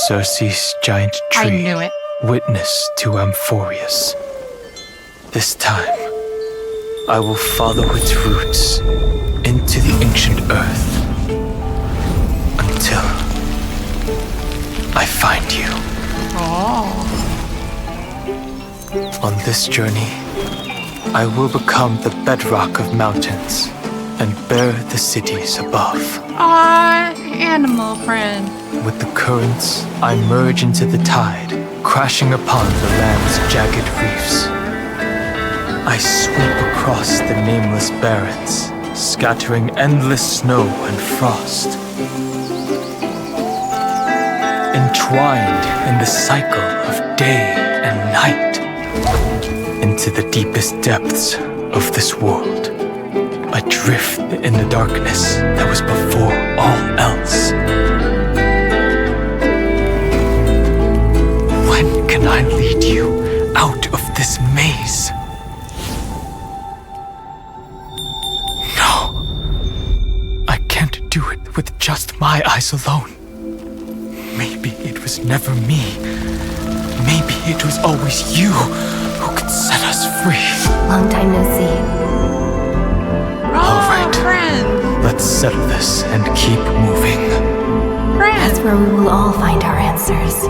Circe's giant tree. I knew it. Witness to Amphorius. This time, I will follow its roots into the ancient earth until I find you. Oh. On this journey, I will become the bedrock of mountains and bear the cities above. Aw, animal friend. With the currents, I merge into the tide, crashing upon the land's jagged reefs. I sweep across the nameless barrens, scattering endless snow and frost. Entwined in the cycle of day and night, into the deepest depths of this world, adrift in the darkness that was before all else. When can I lead you out of this maze? No, I can't do it with just my eyes alone. Maybe it was never me. Maybe it was always you who could set us free. Long time no see. All right, Friend. let's settle this and keep moving. That's where we will all find our answers.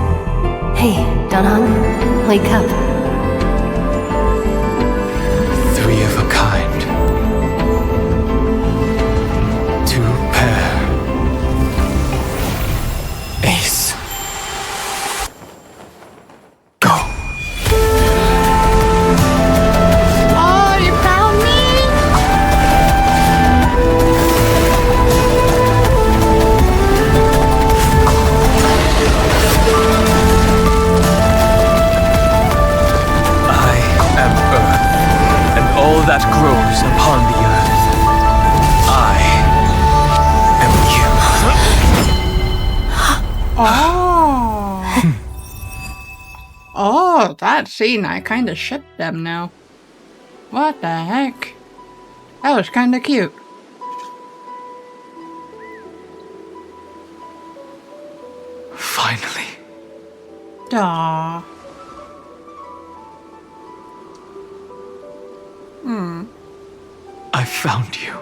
Hey, Danhong, wake up. Three of a kind. Two pair. Ace. Go. Oh, you found me? I am Earth, and all that grows upon the earth. I am you. Oh. Oh, that scene, I kind of shipped them now. What the heck? That was kind of cute. Finally. Aww. I found you.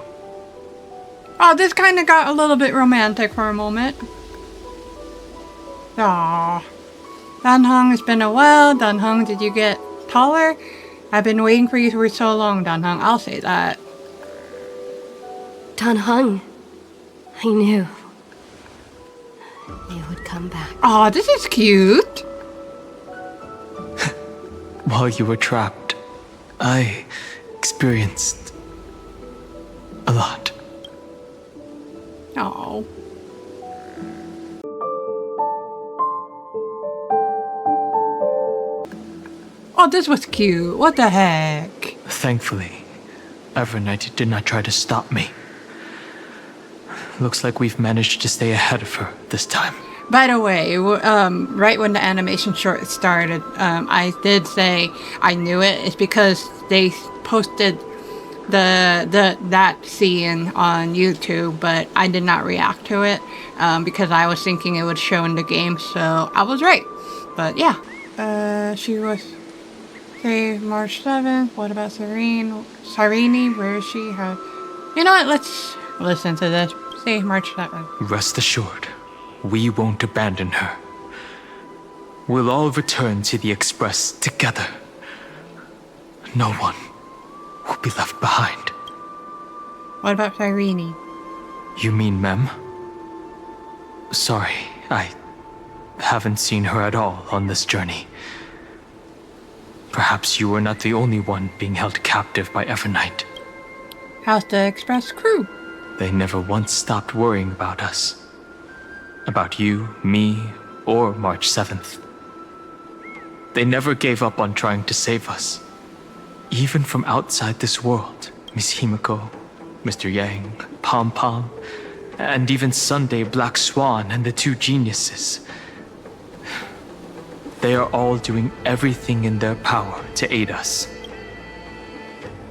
Oh, this kind of got a little bit romantic for a moment. Aww. Danhong, it's been a while. Danhong, did you get taller? I've been waiting for you for so long, Danhong. I'll say that. Danhong, I knew you would come back. Aw, this is cute. While you were trapped, I experienced a lot. Oh. Oh, this was cute. What the heck? Thankfully, REUNITED did not try to stop me. Looks like we've managed to stay ahead of her this time. By the way, right when the animation short started, I did say I knew it. It's because they posted that scene on YouTube, but I did not react to it because I was thinking it would show in the game, so I was right. But yeah, she was saved March 7th. What about Cyrene? Where is she? You know what? Let's listen to this. Say March 7th. Rest assured, we won't abandon her. We'll all return to the Express together. No one will be left behind. What about Cyrene? You mean Mem? Sorry, I haven't seen her at all on this journey. Perhaps you were not the only one being held captive by Evernight. How's the Express crew? They never once stopped worrying about us. About you, me, or March 7th. They never gave up on trying to save us. Even from outside this world, Miss Himiko, Mr. Yang, Pom Pom, and even Sunday Black Swan and the two geniuses. They are all doing everything in their power to aid us.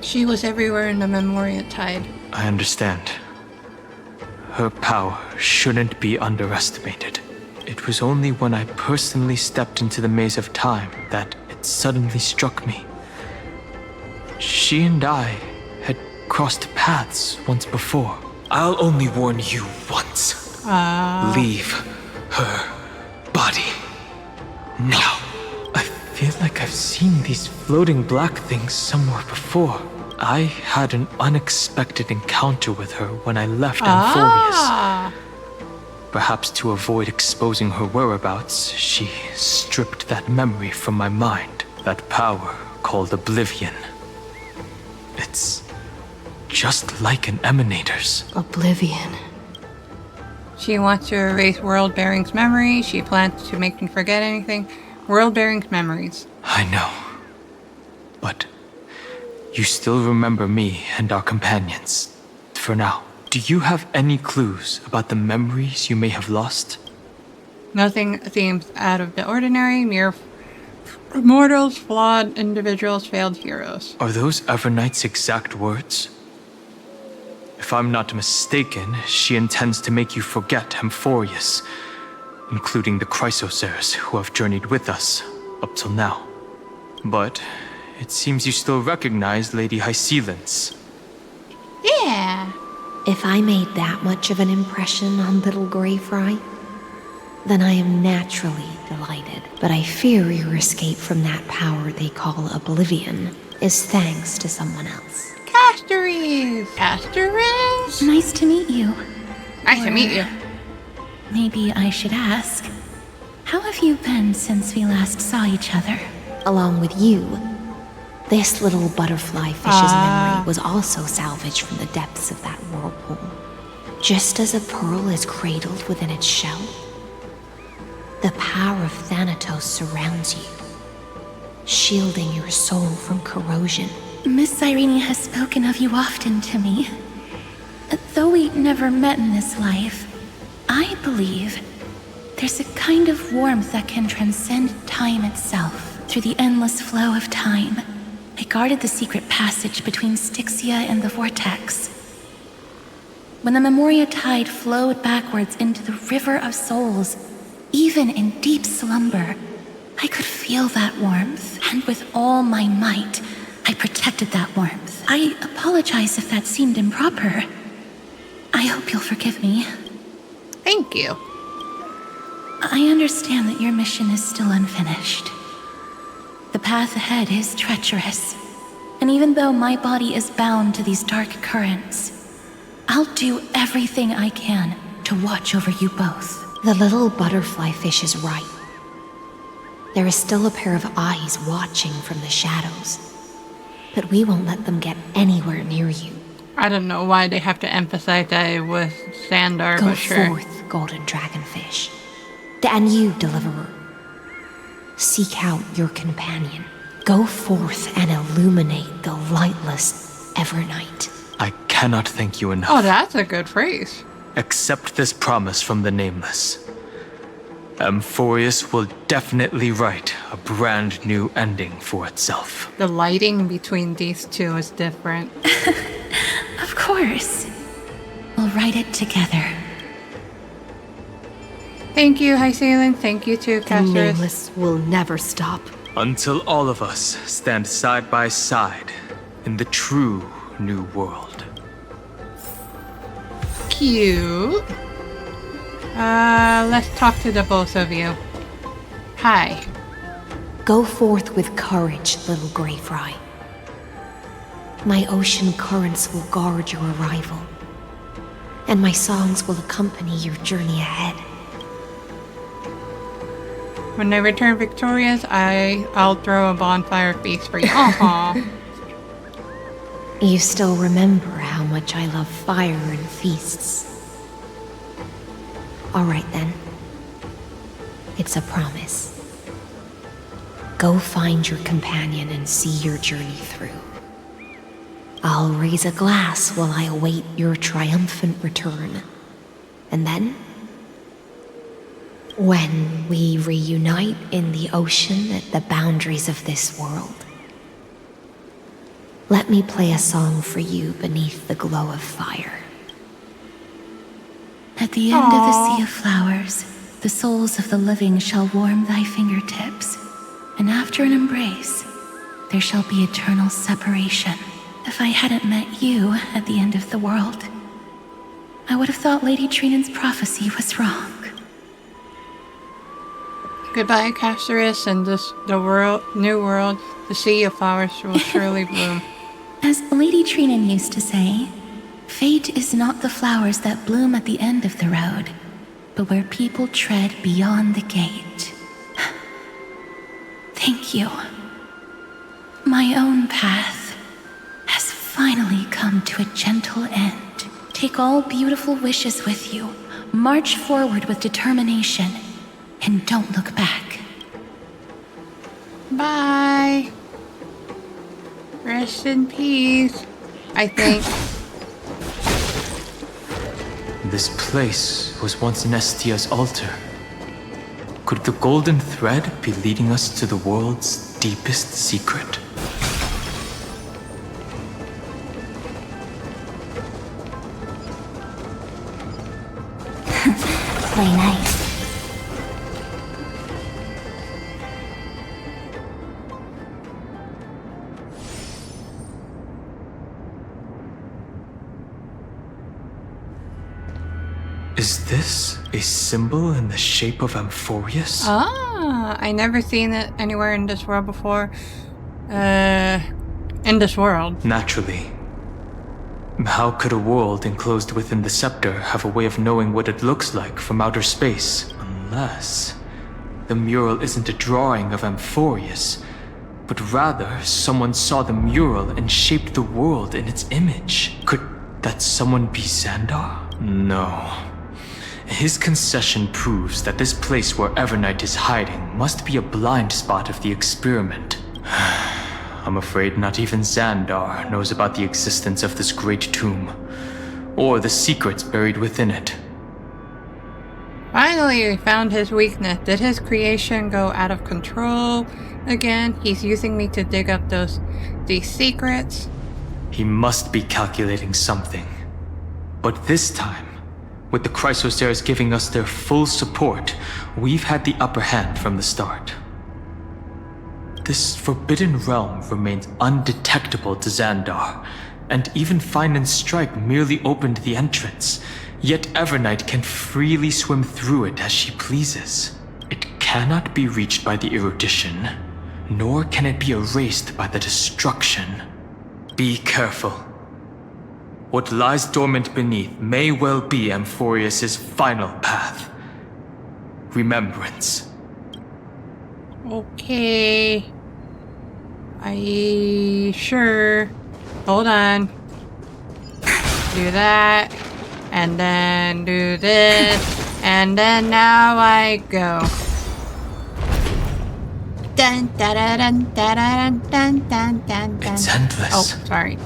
She was everywhere in the Memorial Tide. I understand. Her power shouldn't be underestimated. it was only when I personally stepped into the maze of time that it suddenly struck me. She and I had crossed paths once before. I'll only warn you once. Leave her body now. I feel like I've seen these floating black things somewhere before. I had an unexpected encounter with her when I left Amphorius. Perhaps to avoid exposing her whereabouts, she stripped that memory from my mind. That power called oblivion. It's just like an emanator's. Oblivion. She wants to erase World Bearing's memory. She plans to make me forget anything. World Bearing's memories. I know. But you still remember me and our companions. For now. Do you have any clues about the memories you may have lost? Nothing seems out of the ordinary. Mere mortals, flawed individuals, failed heroes. Are those Everknight's exact words? If I'm not mistaken, she intends to make you forget Amphorius, including the Chrysosaurs who have journeyed with us up till now. But it seems you still recognize Lady Hycelens. Yeah. If I made that much of an impression on little Greyfry, then I am naturally delighted. But I fear your escape from that power they call oblivion is thanks to someone else. Castories! Castories! Nice to meet you. Nice to meet you. Maybe I should ask, how have you been since we last saw each other? Along with you, this little butterfly fish's memory was also salvaged from the depths of that whirlpool. Just as a pearl is cradled within its shell, the power of Thanatos surrounds you, shielding your soul from corrosion. Miss Irene has spoken of you often to me. Though we never met in this life, I believe there's a kind of warmth that can transcend time itself. Through the endless flow of time, I guarded the secret passage between Styxia and the Vortex. When the Memoria tide flowed backwards into the River of Souls, even in deep slumber, I could feel that warmth, and with all my might, I protected that warmth. I apologize if that seemed improper. I hope you'll forgive me. Thank you. I understand that your mission is still unfinished. The path ahead is treacherous, and even though my body is bound to these dark currents, I'll do everything I can to watch over you both. The little butterfly fish is right. There is still a pair of eyes watching from the shadows, but we won't let them get anywhere near you. I don't know why they have to emphasize that it was Sandar, Go but sure. forth, golden dragonfish. And you, deliverer. Seek out your companion. Go forth and illuminate the lightless Evernight. I cannot thank you enough. Oh, that's a good phrase. Accept this promise from the Nameless. Amphorius will definitely write a brand new ending for itself. The lighting between these two is different. Of course. We'll write it together. Thank you, Hycelens. Thank you to The Castoris. Nameless will never stop. Until all of us stand side by side in the true new world. Cute. Let's talk to the both of you. Hi. Go forth with courage, little Greyfry. My ocean currents will guard your arrival, and my songs will accompany your journey ahead. When they return victorious, I'll throw a bonfire feast for you. Aww. You still remember how much I love fire and feasts. All right then. It's a promise. Go find your companion and see your journey through. I'll raise a glass while I await your triumphant return. And then, when we reunite in the ocean at the boundaries of this world, let me play a song for you beneath the glow of fire. At the end of the Sea of Flowers, the souls of the living shall warm thy fingertips, and after an embrace, there shall be eternal separation. If I hadn't met you at the end of the world, I would have thought Lady Trinan's prophecy was wrong. Goodbye, Caceres, and new world. The sea of flowers will surely bloom. As Lady Trinan used to say, fate is not the flowers that bloom at the end of the road, but where people tread beyond the gate. Thank you. My own path has finally come to a gentle end. Take all beautiful wishes with you, march forward with determination, and don't look back. Bye. Rest in peace, I think. This place was once Nestia's altar. Could the golden thread be leading us to the world's deepest secret? Play nice. Is this a symbol in the shape of Amphorius? Ah, I never seen it anywhere in this world before. In this world. Naturally. How could a world enclosed within the scepter have a way of knowing what it looks like from outer space? Unless the mural isn't a drawing of Amphorius, but rather someone saw the mural and shaped the world in its image. Could that someone be Xandar? No. His concession proves that this place where Evernight is hiding must be a blind spot of the experiment. I'm afraid not even Xandar knows about the existence of this great tomb, or the secrets buried within it. Finally, we found his weakness. Did his creation go out of control again? He's using me to dig up these secrets. He must be calculating something. But this time, with the Chrysosaurs giving us their full support, we've had the upper hand from the start. This forbidden realm remains undetectable to Xandar, and even Fine and Strike merely opened the entrance, yet Evernight can freely swim through it as she pleases. It cannot be reached by the erudition, nor can it be erased by the destruction. Be careful. What lies dormant beneath may well be Amphorius' final path. Remembrance. Okay. Sure. Hold on. Do that. And then do this. And then now I go. Dun dun dun dun dun dun dun dun. It's endless. Oh, sorry.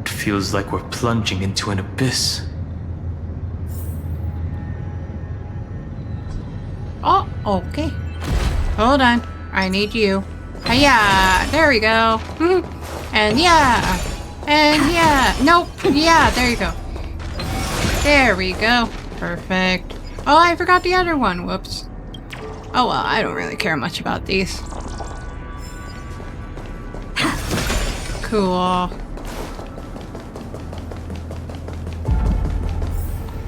It feels like we're plunging into an abyss. Oh, okay. Hold on. I need you. Yeah, there we go. And yeah. And yeah. Nope. Yeah, there you go. There we go. Perfect. Oh, I forgot the other one. Whoops. Oh well, I don't really care much about these. Cool.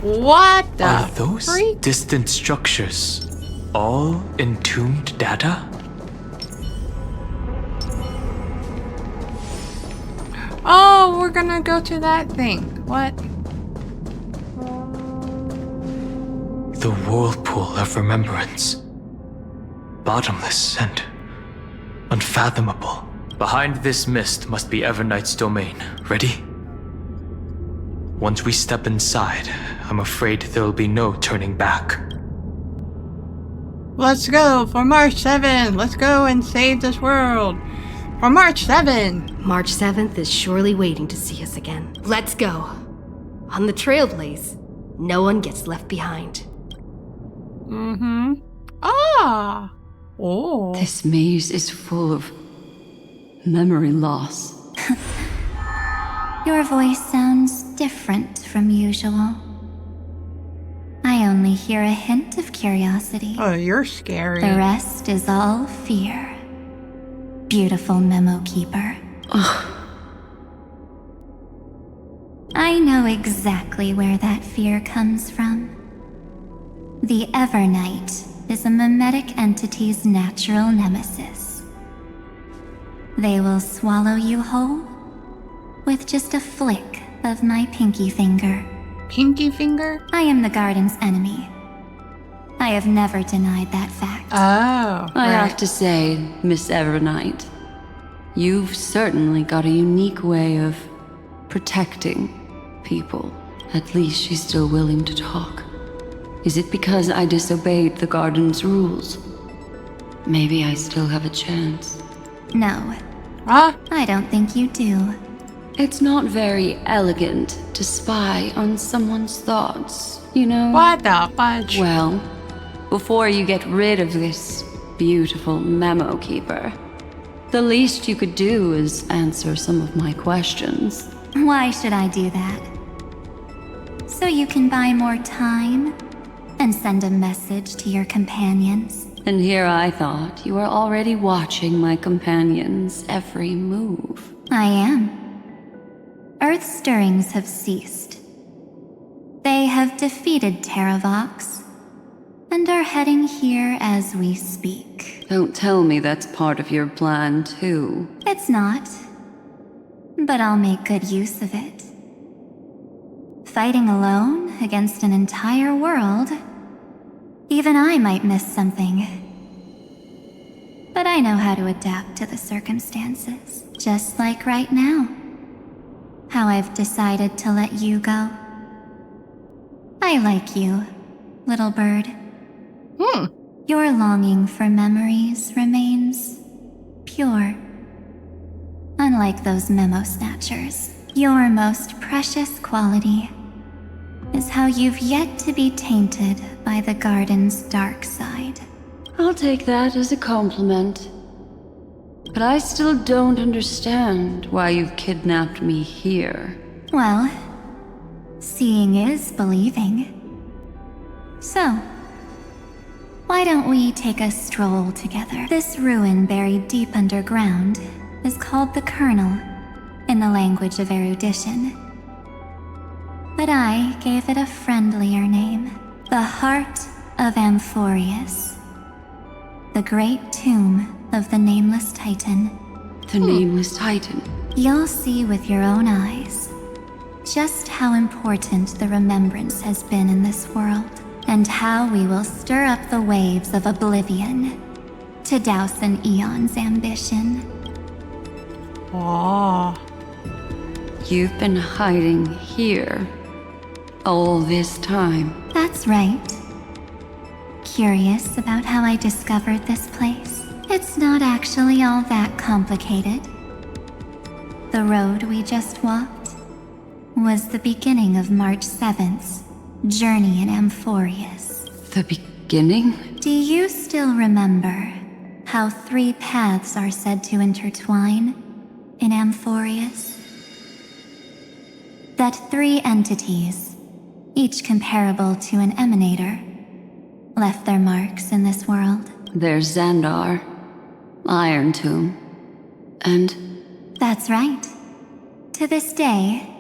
What the Are those freak? distant structures all entombed data? Oh, we're gonna go to that thing. What? The whirlpool of remembrance. Bottomless and unfathomable. Behind this mist must be Evernight's domain. Ready? Once we step inside, I'm afraid there'll be no turning back. Let's go for March 7th. Let's go and save this world. For March 7th. March 7th is surely waiting to see us again. Let's go. On the Trailblaze, no one gets left behind. Mm-hmm. Ah. Oh. This maze is full of memory loss. Your voice sounds different from usual. I only hear a hint of curiosity. Oh, you're scary. The rest is all fear. Beautiful memo keeper. I know exactly where that fear comes from. The Evernight is a mimetic entity's natural nemesis. They will swallow you whole with just a flick of my pinky finger. Pinky finger? I am the garden's enemy. I have never denied that fact. Oh, I have right. to say, Miss Evernight, you've certainly got a unique way of protecting people. At least she's still willing to talk. Is it because I disobeyed the garden's rules? Maybe I still have a chance. No, Huh? I don't think you do. It's not very elegant to spy on someone's thoughts, you know? What the fudge? Well, before you get rid of this beautiful memo keeper, the least you could do is answer some of my questions. Why should I do that? So you can buy more time and send a message to your companions? And here I thought you were already watching my companion's every move. I am. Earth's stirrings have ceased. They have defeated Terravox and are heading here as we speak. Don't tell me that's part of your plan, too. It's not, but I'll make good use of it. Fighting alone against an entire world, even I might miss something. But I know how to adapt to the circumstances, just like right now. How I've decided to let you go. I like you, little bird. Your longing for memories remains pure. Unlike those memo snatchers, your most precious quality is how you've yet to be tainted by the garden's dark side. I'll take that as a compliment. But I still don't understand why you've kidnapped me here. Well, seeing is believing. So, why don't we take a stroll together? This ruin buried deep underground is called the Kernel in the language of erudition. But I gave it a friendlier name, the Heart of Amphorius, the great tomb of the Nameless Titan. The Nameless Titan. You'll see with your own eyes just how important the remembrance has been in this world, and how we will stir up the waves of oblivion to douse an eon's ambition. Oh. You've been hiding here all this time. That's right. Curious about how I discovered this place? It's not actually all that complicated. The road we just walked was the beginning of March 7th's journey in Amphorius. The beginning? Do you still remember how 3 paths are said to intertwine in Amphorius? That 3 entities, each comparable to an emanator, left their marks in this world. There's Xandar, Iron Tomb, and... That's right. To this day,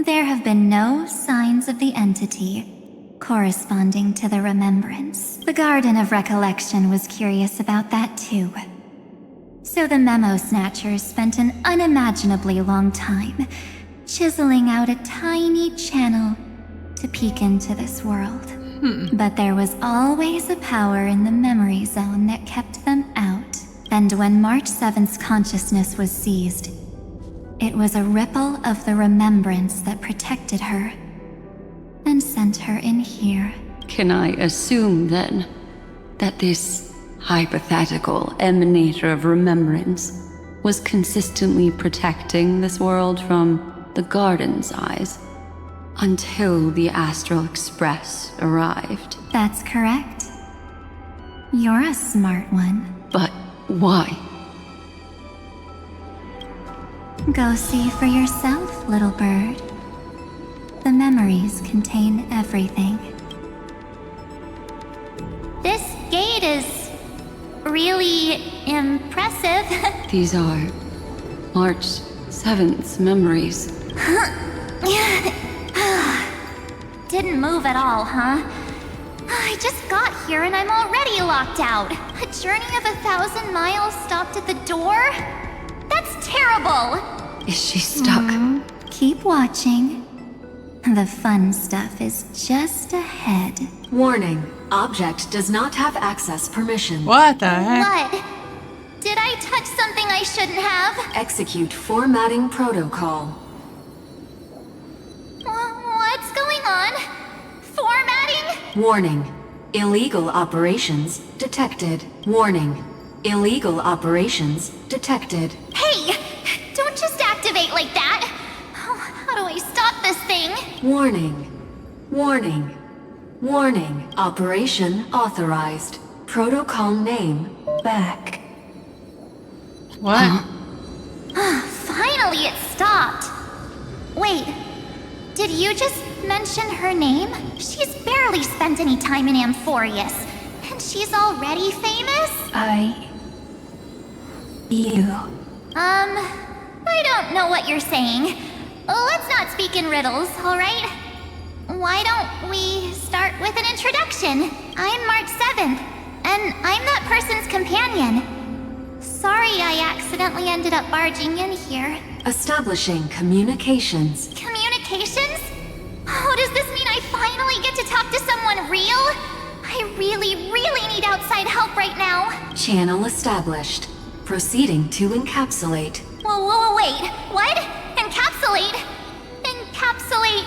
there have been no signs of the entity corresponding to the remembrance. The Garden of Recollection was curious about that too. So the Memo Snatchers spent an unimaginably long time chiseling out a tiny channel to peek into this world. But there was always a power in the memory zone that kept them out. And when March 7th's consciousness was seized, it was a ripple of the remembrance that protected her and sent her in here. Can I assume, then, that this hypothetical emanator of remembrance was consistently protecting this world from the Garden's eyes until the Astral Express arrived? That's correct. You're a smart one. But why? Go see for yourself, little bird. The memories contain everything. is really impressive. These are March 7th's memories. Didn't move at all, huh? I just got here and I'm already locked out. A journey of 1,000 miles stopped at the door? That's terrible! Is she stuck? Keep watching. The fun stuff is just ahead. Warning. Object does not have access permission. What the heck? What? Did I touch something I shouldn't have? Execute formatting protocol. What's going on? Formatting? Warning. Illegal operations detected. Warning. Illegal operations detected. Hey! Don't just activate like that! How do I stop this thing? Warning. Warning. Warning. Operation authorized. Protocol name back. What? Finally it stopped! Wait, did you just mention her name? She's barely spent any time in Amphorius, and she's already famous? I don't know what you're saying. Let's not speak in riddles, alright? Why don't we start with an introduction? I'm March 7th, and I'm that person's companion. Sorry I accidentally ended up barging in here. Establishing communications. Communications? Oh, does this mean I finally get to talk to someone real? I really need outside help right now. Channel established. Proceeding to encapsulate. Whoa, wait. What? Encapsulate? Encapsulate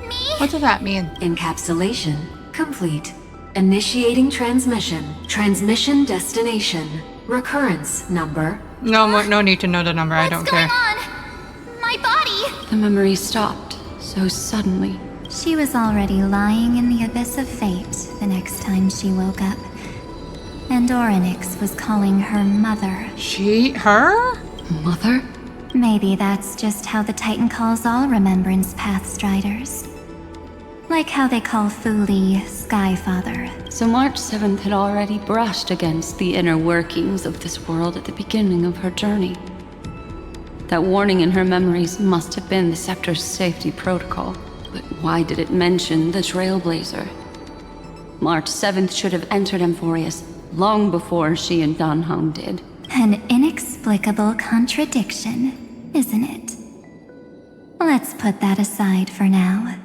me? What does that mean? Encapsulation complete. Initiating transmission. Transmission destination. Recurrence number. No need to know the number. I don't What's going care. on? My body. The memory stopped so suddenly. She was already lying in the abyss of fate the next time she woke up. And Orynyx was calling her mother. Her? Mother? Maybe that's just how the Titan calls all Remembrance Pathstriders. Like how they call Thule Skyfather. So March 7th had already brushed against the inner workings of this world at the beginning of her journey. That warning in her memories must have been the Scepter's safety protocol. But why did it mention the Trailblazer? March 7th should have entered Amphorius long before she and Dan Heng did. An inexplicable contradiction, isn't it? Let's put that aside for now.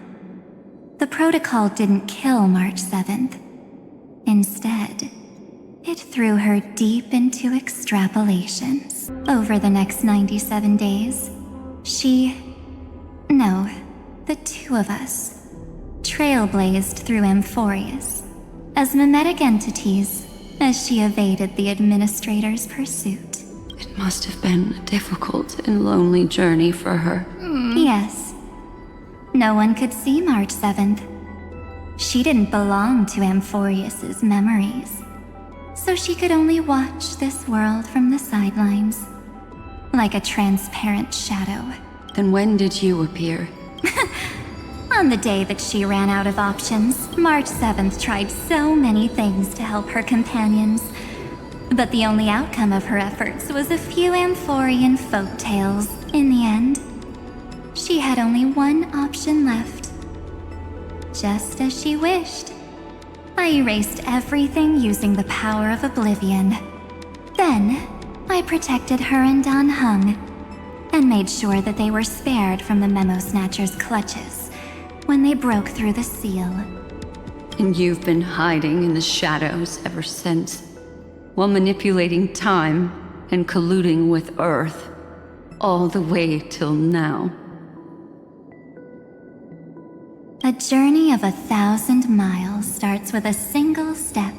The protocol didn't kill March 7th. Instead, it threw her deep into extrapolations. Over the next 97 days, the two of us, trailblazed through Amphorius as mimetic entities as she evaded the administrator's pursuit. It must have been a difficult and lonely journey for her. Yes. No one could see March 7th. She didn't belong to Amphorius's memories, so she could only watch this world from the sidelines, like a transparent shadow. Then when did you appear? On the day that she ran out of options, March 7th tried so many things to help her companions. But the only outcome of her efforts was a few Amphorian folktales. In the end, she had only one option left. Just as she wished. I erased everything using the power of oblivion. Then, I protected her and Dan Heng, and made sure that they were spared from the Memo Snatcher's clutches when they broke through the seal. And you've been hiding in the shadows ever since, while manipulating time and colluding with Earth, all the way till now. A journey of 1,000 miles starts with a single step.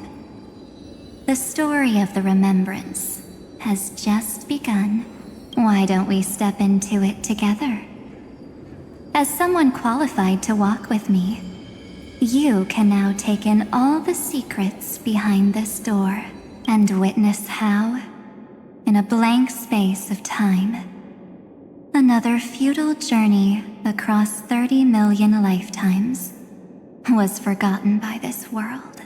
The story of the Remembrance has just begun. Why don't we step into it together? As someone qualified to walk with me, you can now take in all the secrets behind this door and witness how, in a blank space of time, another futile journey across 30 million lifetimes was forgotten by this world.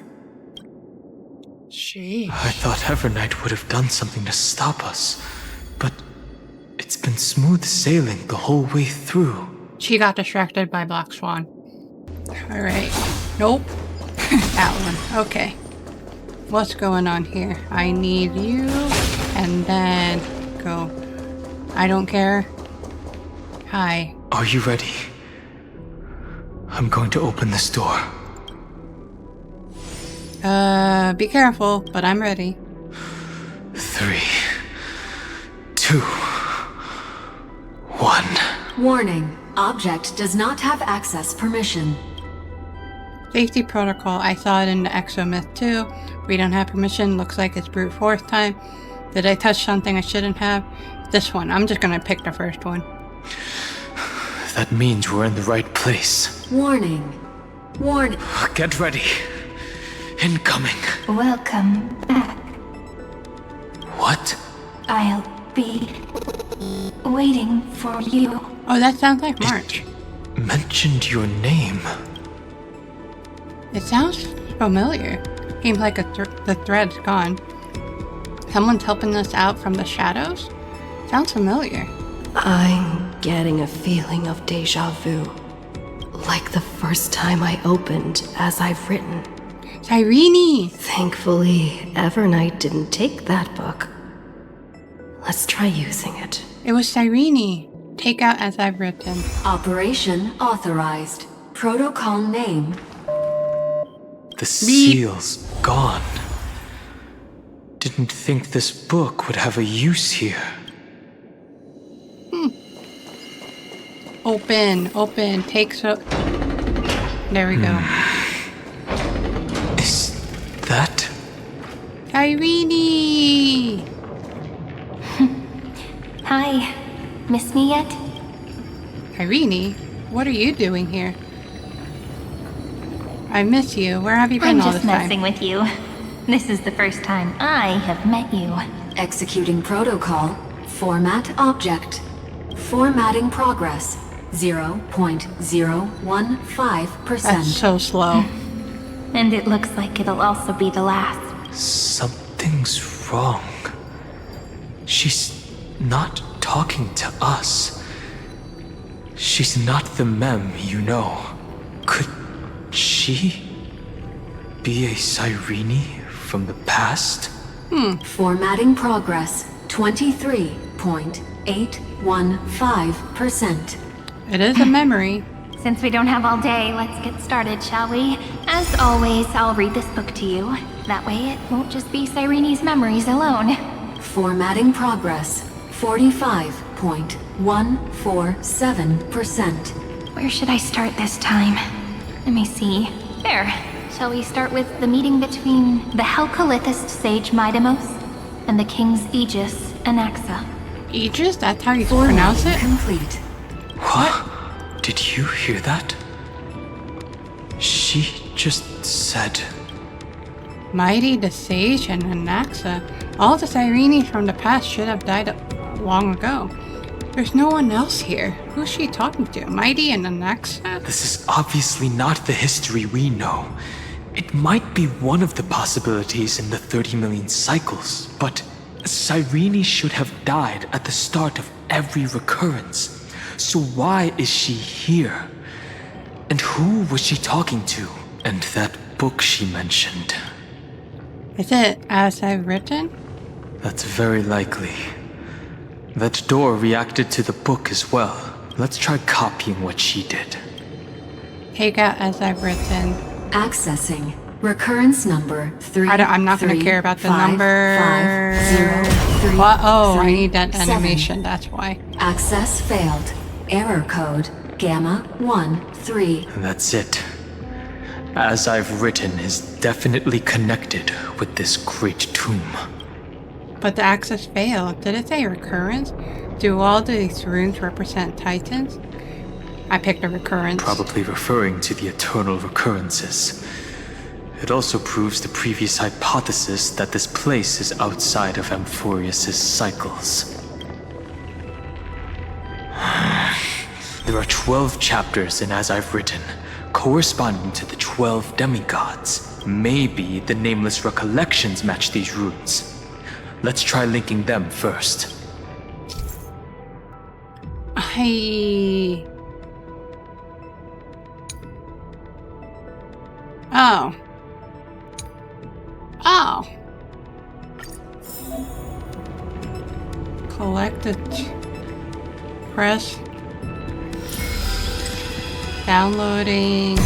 Sheesh. I thought Evernight would have done something to stop us, but it's been smooth sailing the whole way through. She got distracted by Black Swan. Alright. Nope. That one. Okay. What's going on here? I need you, and then go. I don't care. Hi. Are you ready? I'm going to open this door. Be careful, but I'm ready. 3, 2, 1. Warning. Object does not have access permission. Safety protocol. I saw it in the Exomyth too. We don't have permission. Looks like it's brute force time. Did I touch something I shouldn't have? This one. I'm just gonna pick the first one. That means we're in the right place. Warning. Warning. Get ready. Incoming. Welcome back. What? I'll be waiting for you. Oh, that sounds like March. Mentioned your name. It sounds familiar. Seems like the thread's gone. Someone's helping us out from the shadows? Sounds familiar. I'm getting a feeling of deja vu. Like the first time I opened As I've Written. Cyrene! Thankfully, Evernight didn't take that book. Let's try using it. It was Cyrene. Take out As I've Written. Operation authorized. Protocol name. The seal's gone. Didn't think this book would have a use here. Open. Take so. There we go. Is that? Cyrene! Hi. Miss me yet? Cyrene? What are you doing here? I miss you. Where have you been I'm all just this time? messing with you. This is the first time I have met you. Executing protocol. Format object. Formatting progress. 0.015%. That's so slow. And it looks like it'll also be the last. Something's wrong. She's not talking to us. She's not the mem, you know. Could she be a Cyrene from the past? Formatting progress. 23.815%. It is a memory. Since we don't have all day, let's get started, shall we? As always, I'll read this book to you. That way it won't just be Cyrene's memories alone. Formatting progress. 45.147%. Where should I start this time? Let me see. There. Shall we start with the meeting between the Helcolithist sage Midamos and the King's Aegis, Anaxa? Aegis? That's how you pronounce it? Complete. What? Did you hear that? She just said... Mighty the Sage and Anaxa. All the Cyrenes from the past should have died long ago. There's no one else here. Who's she talking to? Mighty and Anaxa? This is obviously not the history we know. It might be one of the possibilities in the 30 million cycles, but Cyrene should have died at the start of every recurrence. So why is she here? And who was she talking to? And that book she mentioned. Is it As I've Written? That's very likely. That door reacted to the book as well. Let's try copying what she did. Take out As I've Written. Accessing. Recurrence number 3. I'm not going to care about the number. 503. What? Oh, I need that animation. That's why. Access failed. Error code Gamma 13. That's it. As I've Written is definitely connected with this great tomb. But the access failed. Did it say recurrence? Do all these runes represent titans? I picked a recurrence. Probably referring to the eternal recurrences. It also proves the previous hypothesis that this place is outside of Amphorius' cycles. There are 12 chapters in As I've Written, corresponding to the 12 demigods. maybe the nameless recollections match these runes. Let's try linking them first. Oh. Oh. Collect it. Press. Downloading.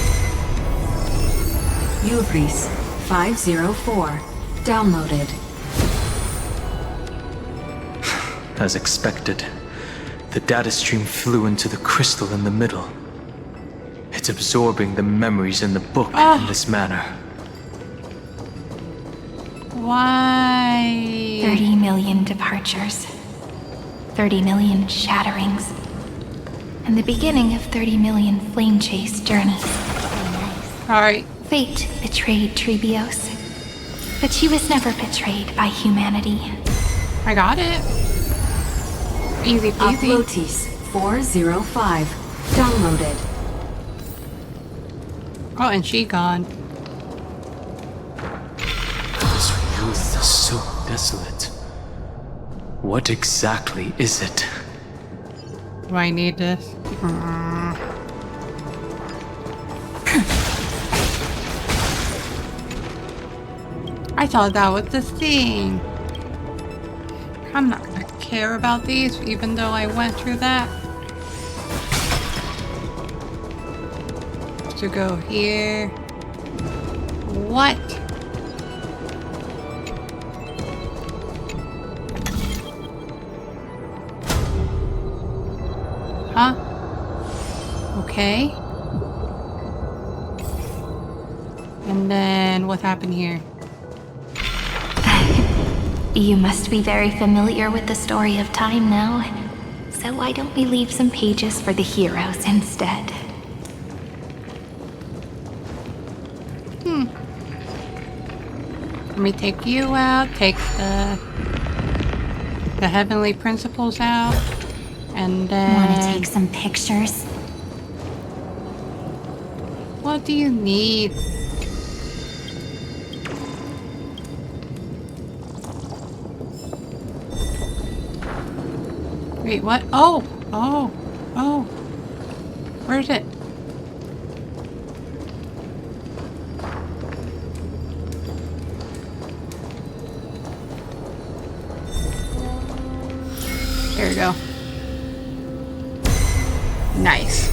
Uvris 504. Downloaded. As expected, the data stream flew into the crystal in the middle. It's absorbing the memories in the book in this manner. Why? 30 million departures. 30 million shatterings. And the beginning of 30 million flame chase journeys. Alright. Fate betrayed Trebios. But she was never betrayed by humanity. I got it. Easy peasy. Uplotis 405. Downloaded. Oh, and she gone. This youth is so desolate. What exactly is it? Do I need this? I thought that was the thing. I'm not gonna care about these, even though I went through that. To go here. What? Huh? Okay. And then what happened here? You must be very familiar with the story of time now. So why don't we leave some pages for the heroes instead? Let me take you out, take the heavenly principles out, and then... Want to take some pictures? What do you need? Wait, what? Oh! Where is it? There we go. Nice.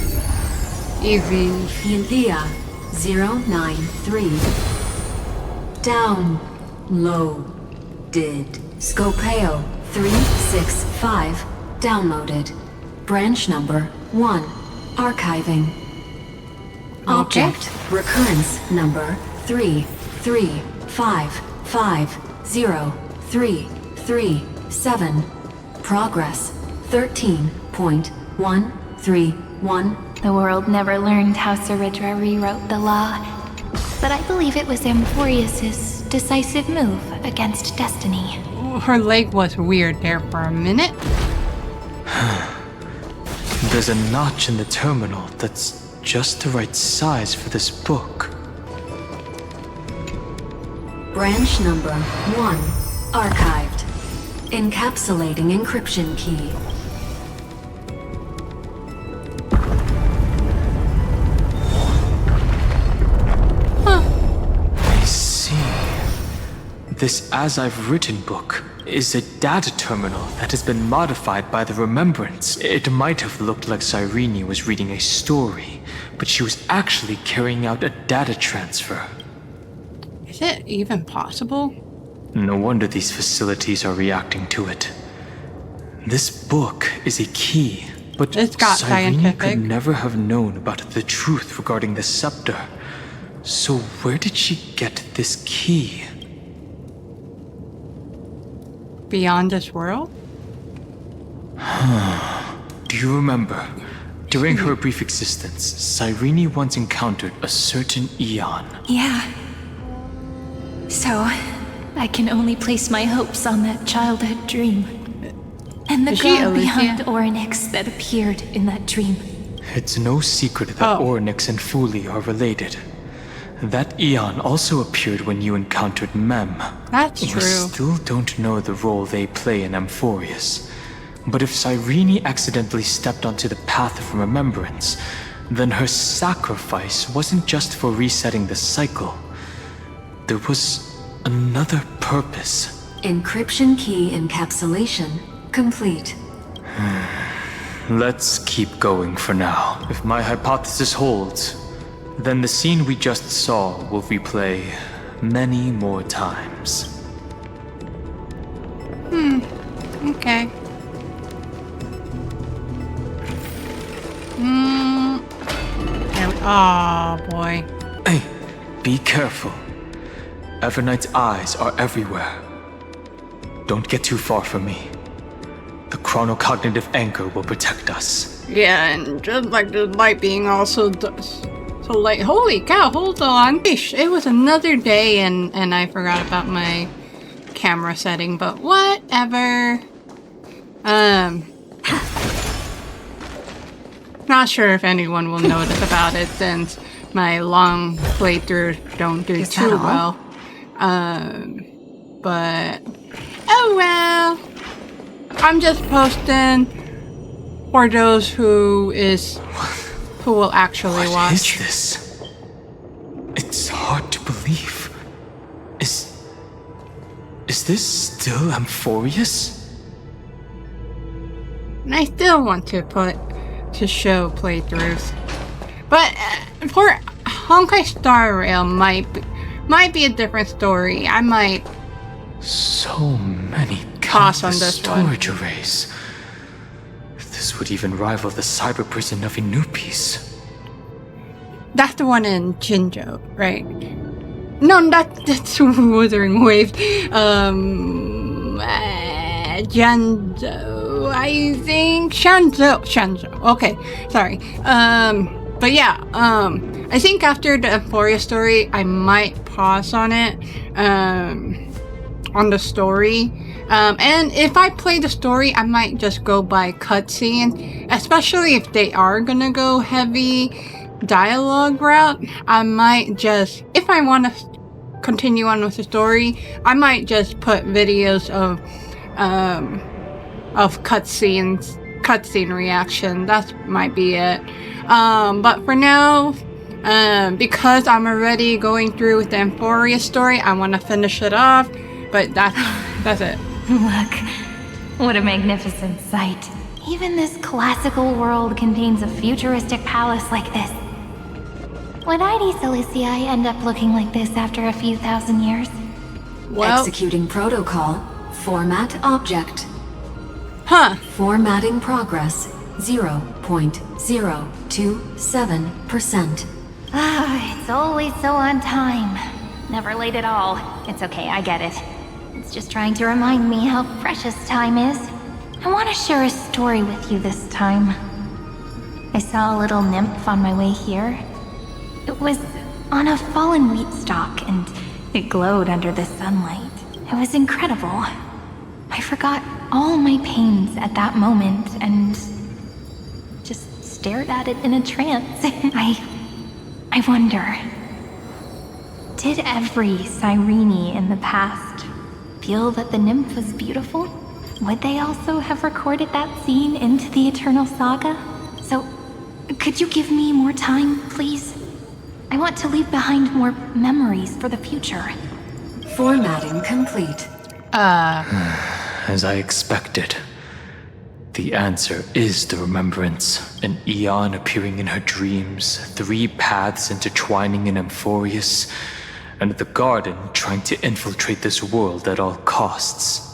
Easy. Philia 093. Downloaded. Scopeo 365. Downloaded. Branch number 1. Archiving. Object recurrence number 335503337. Progress 13.131. The world never learned how Saridra rewrote the law, but I believe it was Amphorius's decisive move against destiny. Her leg was weird there for a minute. There's a notch in the terminal that's just the right size for this book. Branch number 1. Archived. Encapsulating encryption key. I see. This As I've Written book is a data terminal that has been modified by the remembrance. It might have looked like Cyrene was reading a story, but she was actually carrying out a data transfer. Is it even possible? No wonder these facilities are reacting to it. This book is a key, but It's got Cyrene scientific. could never have known about the truth regarding the scepter. So where did she get this key? Beyond this world? Do you remember? During her brief existence, Cyrene once encountered a certain Eon. Yeah. So, I can only place my hopes on that childhood dream. And the Is she god Alicia? beyond Orynyx that appeared in that dream. It's no secret that Orynyx and Fuli are related. That Eon also appeared when you encountered Mem. That's We true. still don't know the role they play in Amphorius. But if Cyrene accidentally stepped onto the path of remembrance, then her sacrifice wasn't just for resetting the cycle. There was another purpose. Encryption key encapsulation complete. Let's keep going for now. If my hypothesis holds, then the scene we just saw will replay many more times. Okay. Oh boy. Hey, be careful. Evernight's eyes are everywhere. Don't get too far from me. The chronocognitive anchor will protect us. Yeah, and just like the light being also so like, holy cow, hold on. It was another day and I forgot about my camera setting, but whatever. Not sure if anyone will notice about it since my long playthroughs don't do too well. But oh well. I'm just posting for those who will actually watch. What is this? It's hard to believe. Is this still Amphorius? And I still want to show playthroughs. But for Honkai Star Rail might be a different story. I might So many Pass on countless this one. storage arrays. This would even rival the cyber prison of Inupis. That's the one in Jinjo, right? No, that's Wuthering Waves. Janzo, I think Shanzo. Okay, sorry. But yeah, I think after the Euphoria story, I might pause on it. On the story. And if I play the story, I might just go by cutscene, especially if they are gonna go heavy dialogue route. I might just, if I want to continue on with the story, I might just put videos of cutscene reaction. That might be it. But for now, because I'm already going through with the Euphoria story, I want to finish it off. But that's it. Look, what a magnificent sight. Even this classical world contains a futuristic palace like this. Would ID Silicii end up looking like this after a few thousand years? Well, Executing protocol. Format object. huh. Formatting progress. 0.027%. Ah, it's always so on time. Never late at all. It's okay, I get it. It's just trying to remind me how precious time is. I want to share a story with you this time. I saw a little nymph on my way here. It was on a fallen wheat stalk, and it glowed under the sunlight. It was incredible. I forgot all my pains at that moment, and just stared at it in a trance. I wonder, did every Cyrene in the past feel that the nymph was beautiful? Would they also have recorded that scene into the Eternal Saga? So, could you give me more time, please? I want to leave behind more memories for the future. Formatting complete. As I expected. The answer is the remembrance. An Eon appearing in her dreams, 3 paths intertwining in Amphorius, and the Garden trying to infiltrate this world at all costs.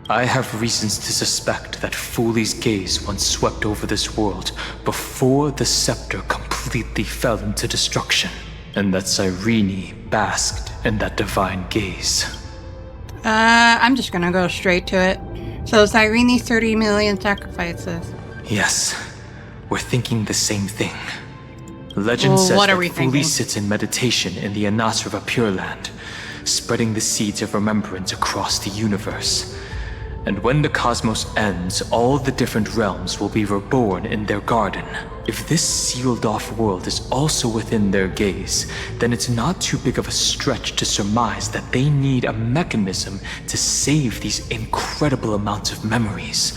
I have reasons to suspect that Foolie's gaze once swept over this world before the scepter completely fell into destruction, and that Cyrene basked in that divine gaze. I'm just gonna go straight to it. So Cyrene's 30 million sacrifices. Yes, we're thinking the same thing. Legend Well, says what are that we Fooli thinking? sits in meditation in the Anasrava Pure Land, spreading the seeds of remembrance across the universe. And when the cosmos ends, all the different realms will be reborn in their garden. If this sealed-off world is also within their gaze, then it's not too big of a stretch to surmise that they need a mechanism to save these incredible amounts of memories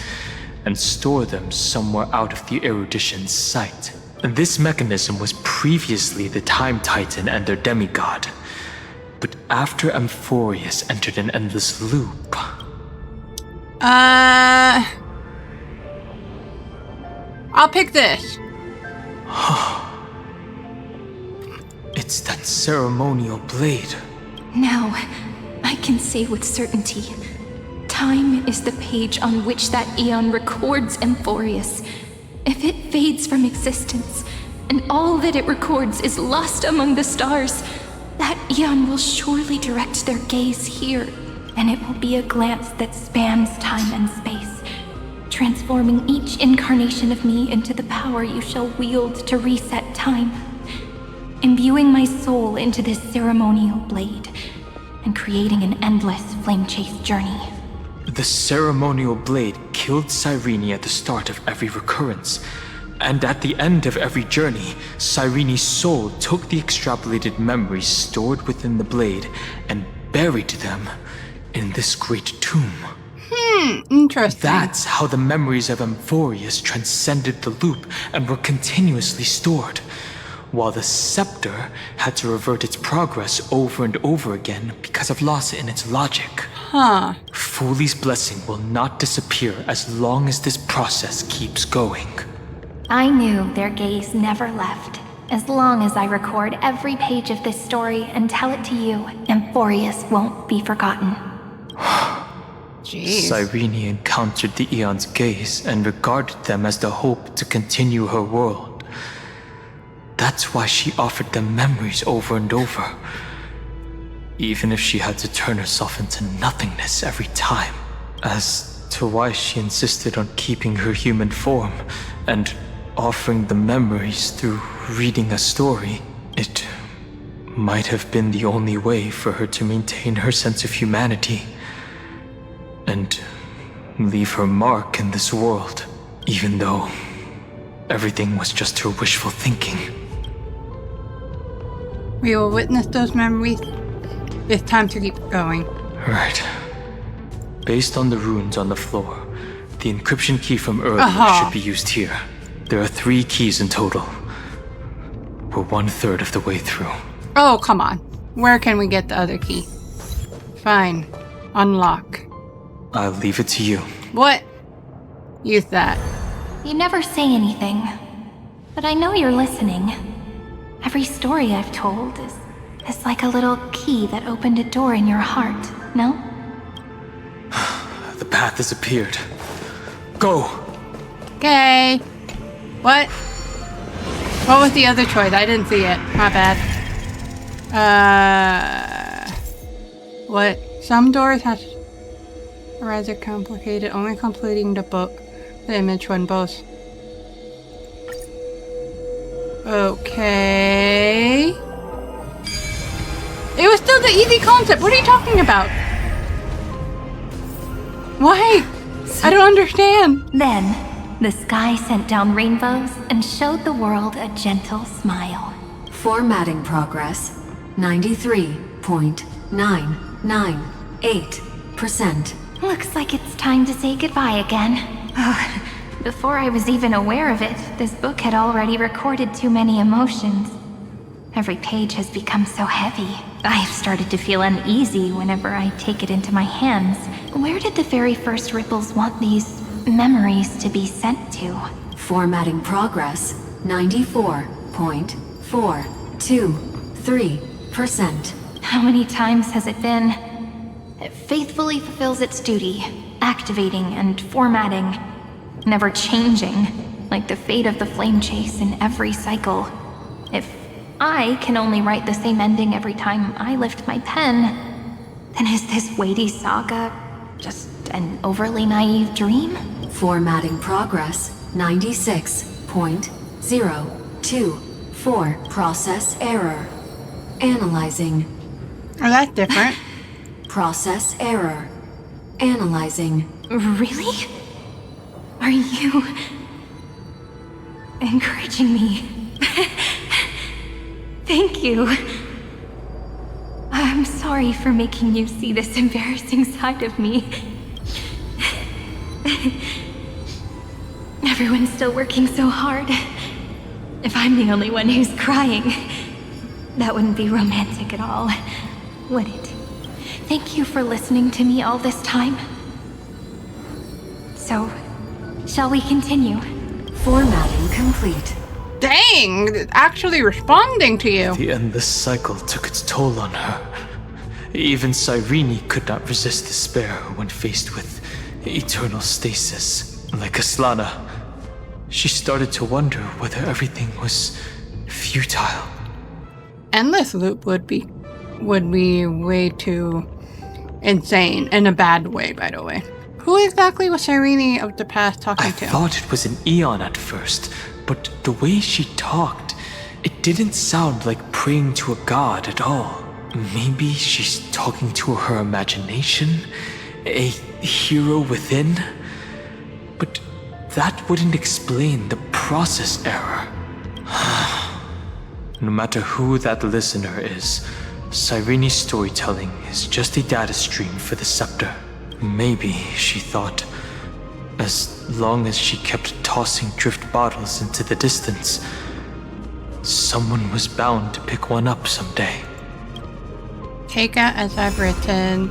and store them somewhere out of the erudition's sight. And this mechanism was previously the Time Titan and their demigod. But after Amphorius entered an endless loop... I'll pick this. It's that ceremonial blade. Now, I can say with certainty, time is the page on which that eon records Amphorius. If it fades from existence, and all that it records is lost among the stars, that eon will surely direct their gaze here, and it will be a glance that spans time and space, transforming each incarnation of me into the power you shall wield to reset time, imbuing my soul into this ceremonial blade, and creating an endless flame chase journey. The ceremonial blade killed Cyrene at the start of every recurrence, and at the end of every journey, Cyrene's soul took the extrapolated memories stored within the blade and buried them in this great tomb. Interesting. That's how the memories of Amphorius transcended the loop and were continuously stored, while the scepter had to revert its progress over and over again because of loss in its logic. Fuli's blessing will not disappear as long as this process keeps going. I knew their gaze never left. As long as I record every page of this story and tell it to you, Amphorius won't be forgotten. Jeez. Cyrene encountered the Eon's gaze and regarded them as the hope to continue her world. That's why she offered them memories over and over, even if she had to turn herself into nothingness every time. As to why she insisted on keeping her human form and offering the memories through reading a story, it might have been the only way for her to maintain her sense of humanity and leave her mark in this world, even though everything was just her wishful thinking. We will witness those memories. It's time to keep going. Right. Based on the runes on the floor, the encryption key from earlier should be used here. There are 3 keys in total. We're 1/3 of the way through. Oh, come on. Where can we get the other key? Fine. Unlock. I'll leave it to you. What? Use that. You never say anything, but I know you're listening. Every story I've told is like a little key that opened a door in your heart, no? The path has appeared. Go! Okay. What? What was the other choice? I didn't see it. My bad. What? Some doors have rather complicated, only completing the book, the image when both. Okay. It was still the easy concept. What are you talking about? Why? I don't understand. Then, the sky sent down rainbows and showed the world a gentle smile. Formatting progress 93.998%. Looks like it's time to say goodbye again. Before I was even aware of it, this book had already recorded too many emotions. Every page has become so heavy. I have started to feel uneasy whenever I take it into my hands. Where did the very first ripples want these memories to be sent to? Formatting progress 94.423%. How many times has it been? It faithfully fulfills its duty, activating and formatting, never changing, like the fate of the flame chase in every cycle. If I can only write the same ending every time I lift my pen, then is this weighty saga just an overly naive dream? Formatting progress 96.024. Process error. Analyzing. Oh, that's different. Process error. Analyzing. Really? Are you encouraging me? Thank you. I'm sorry for making you see this embarrassing side of me. Everyone's still working so hard. If I'm the only one who's crying, that wouldn't be romantic at all, would it? Thank you for listening to me all this time. So, shall we continue? Formatting complete. Dang! Actually responding to you. The endless cycle took its toll on her. Even Cyrene could not resist despair when faced with eternal stasis. Like Aslana, she started to wonder whether everything was futile. Endless loop would be way too insane in a bad way, by the way. Who exactly was Cyrene of the past talking I to? thought it was an Eon at first, but the way she talked, it didn't sound like praying to a god at all. Maybe she's talking to her imagination? A hero within? But that wouldn't explain the process error. No matter who that listener is, Cyrene's storytelling is just a data stream for the scepter. Maybe, she thought, as long as she kept tossing drift bottles into the distance, someone was bound to pick one up someday. Take it as I've written.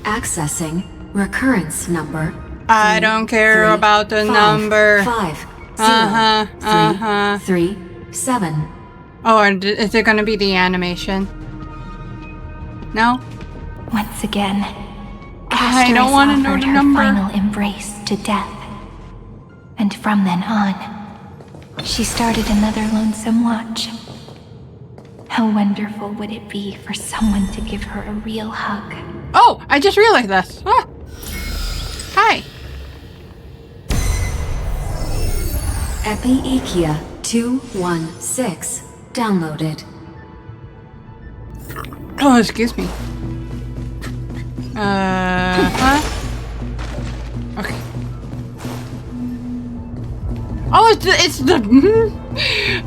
Accessing recurrence number. I don't care about the number. 337. Oh, is it gonna be the animation? No? Once again, I don't want to know offered the her number. final embrace to death. And from then on, she started another lonesome watch. How wonderful would it be for someone to give her a real hug? Oh, I just realized this. Ah. Hi. Epiekia 216. Downloaded. Oh, excuse me. Huh? Okay. Oh, it's the.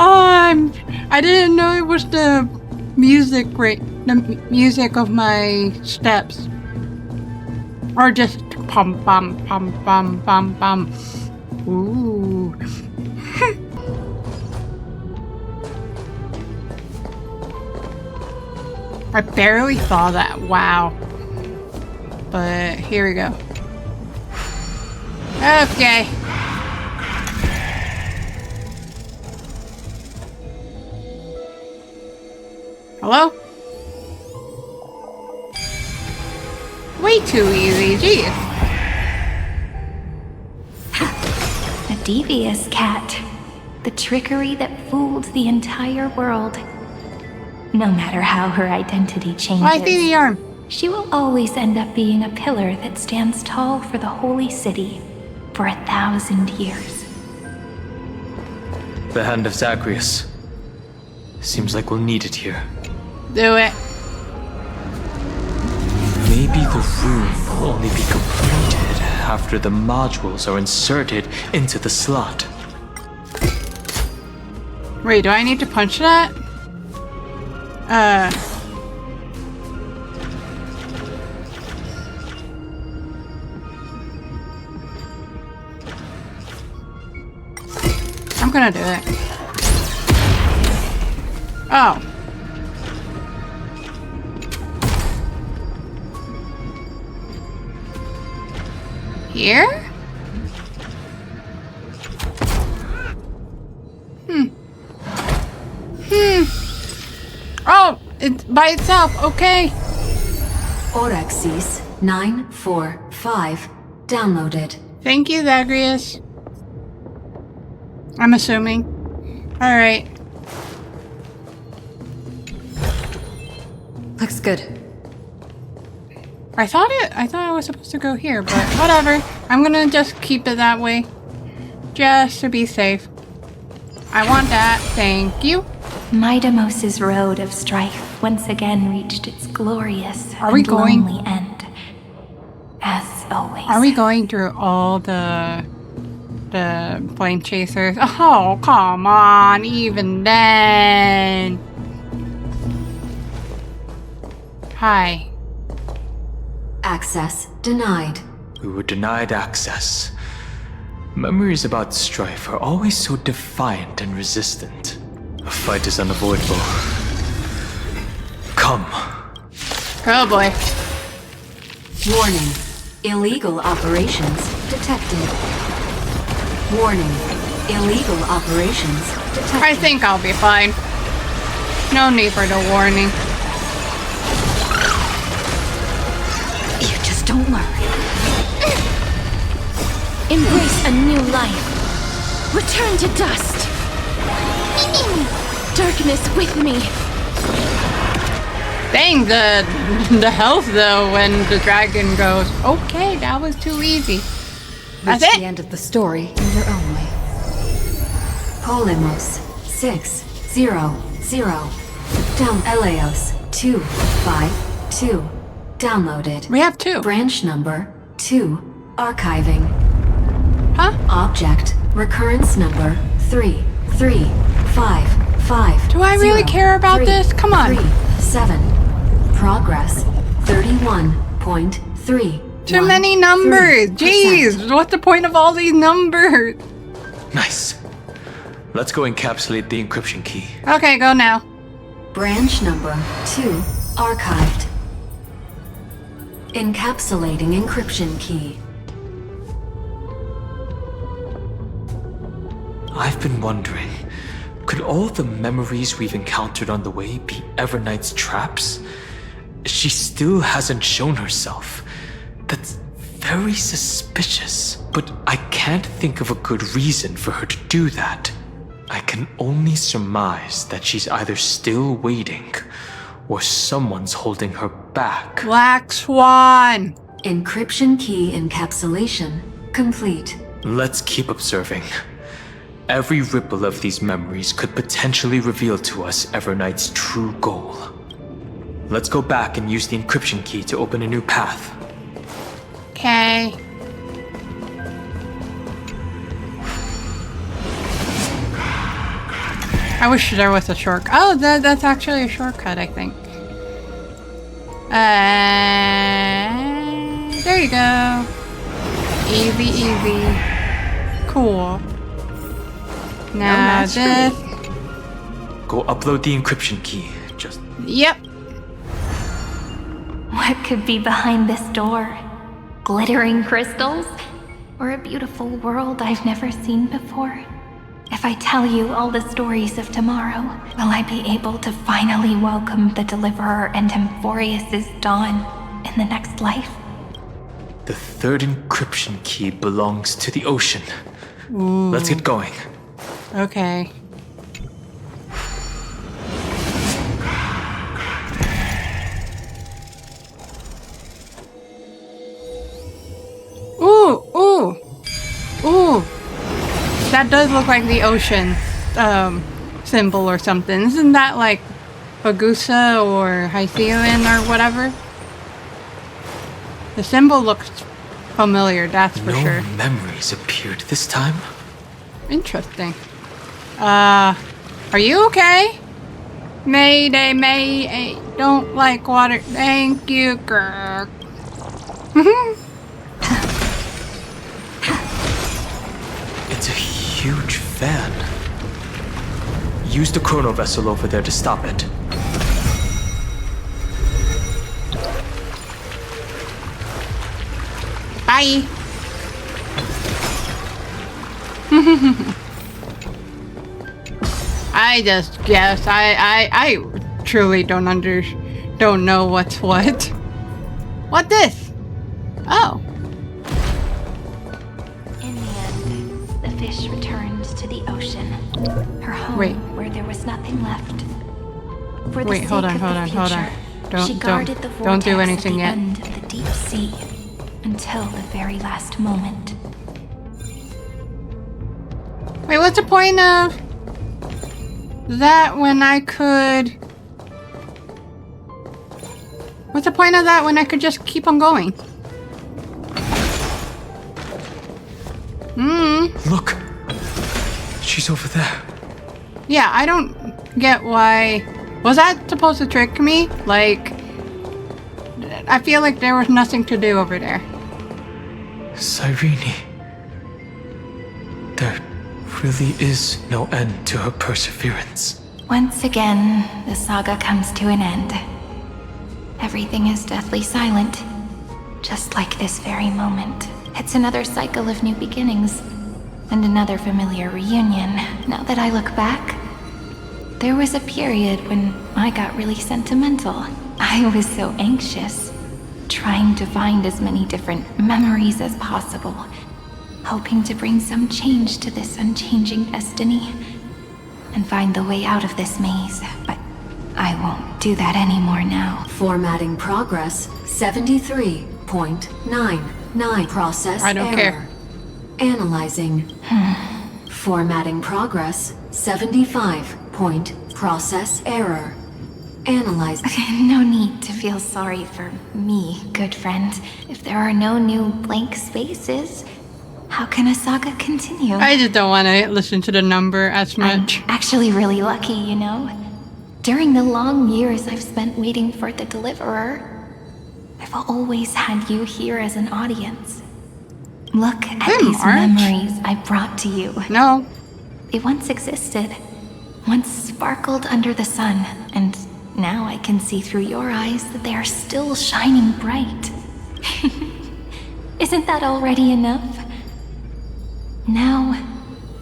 I didn't know it was the music the music of my steps, or just pum pum pum pum pum pum. Ooh. I barely saw that. Wow. But here we go. Okay. Hello? Way too easy, jeez. A devious cat. The trickery that fooled the entire world. No matter how her identity changes, I see the arm. she will always end up being a pillar that stands tall for the holy city for 1,000 years. The hand of Zagreus. Seems like we'll need it here. Do it. Maybe the rune will only be completed after the modules are inserted into the slot. Wait, do I need to punch that? I'm gonna do it. Oh. Here? Oh, it's by itself, okay. Orexis 945. Downloaded. Thank you, Zagreus. I'm assuming. Alright. Looks good. I thought it was supposed to go here, but whatever. I'm gonna just keep it that way. Just to be safe. I want that. Thank you. Midamos's road of strife once again reached its glorious Are we and going? lonely end. As always. Are we going through all the flame chasers? Oh, come on, even then. Hi. Access denied. We were denied access. Memories about strife are always so defiant and resistant. A fight is unavoidable. Come. Oh boy. Warning. Illegal operations detected. Warning. Illegal operations detected. I think I'll be fine. No need for the warning. You just don't learn. Embrace a new life. Return to dust. Darkness with me. Dang, the health though when the dragon goes, okay, that was too easy. That's Reach it. the end of the story in your own way. Polymos 600. Down Eleos 252. Downloaded. We have two. Branch number 2. Archiving. Huh? Object recurrence number 33550. Do I really care about this? Come on. 7. Progress 31.3. Too many numbers. Jeez, what's the point of all these numbers? Nice. Let's go encapsulate the encryption key. Okay, go now. Branch number 2 archived. Encapsulating encryption key. I've been wondering, could all the memories we've encountered on the way be Everknight's traps? She still hasn't shown herself. That's very suspicious. But I can't think of a good reason for her to do that. I can only surmise that she's either still waiting, or someone's holding her back. Black Swan. Encryption key encapsulation complete. Let's keep observing. Every ripple of these memories could potentially reveal to us Everknight's true goal. Let's go back and use the encryption key to open a new path. Okay. I wish there was a shortcut. Oh, that's actually a shortcut, I think. There you go. Easy, easy. Cool. Now this. Go upload the encryption key. Just Yep. What could be behind this door? Glittering crystals? Or a beautiful world I've never seen before? If I tell you all the stories of tomorrow, will I be able to finally welcome the Deliverer and Emphorius' dawn in the next life? the third encryption key belongs to the ocean. Let's get going. Okay. Ooh, ooh, ooh. That does look like the ocean symbol or something. Isn't that like Bagusa or Hycean or whatever? The symbol looks familiar, that's for No sure. memories appeared this time. Interesting. Are you okay? Mayday, May, don't like water. Thank you, girl. It's a huge fan. Use the chrono vessel over there to stop it. Bye. I just guess. I truly don't know what's what. What this? Oh. In the end, the fish returned to the ocean, her home Wait. where there was nothing left. For the Wait, sake hold on, of hold the on, hold on. future, she guarded the Don't do vortex anything at the yet. end of the deep sea until the very last moment. Wait, what's the point of that when I could... What's the point of that when I could just keep on going? Look! She's over there. Yeah, I don't get why... Was that supposed to trick me? Like... I feel like there was nothing to do over there. Cyrene. There really is no end to her perseverance. Once again, the saga comes to an end. Everything is deathly silent, just like this very moment. It's another cycle of new beginnings, and another familiar reunion. Now that I look back, there was a period when I got really sentimental. I was so anxious, trying to find as many different memories as possible, hoping to bring some change to this unchanging destiny, and find the way out of this maze, but I won't do that anymore now. Formatting progress 73.99. Process I don't error. care. Analyzing. Formatting progress 75. Process error. Analyze. No need to feel sorry for me, good friend. If there are no new blank spaces, how can a saga continue? I just don't want to listen to the number as much. I'm actually really lucky, you know? During the long years I've spent waiting for the deliverer, I've always had you here as an audience. Look at these memories I brought to you. No. They once existed, once sparkled under the sun, and now I can see through your eyes that they are still shining bright. Isn't that already enough? Now,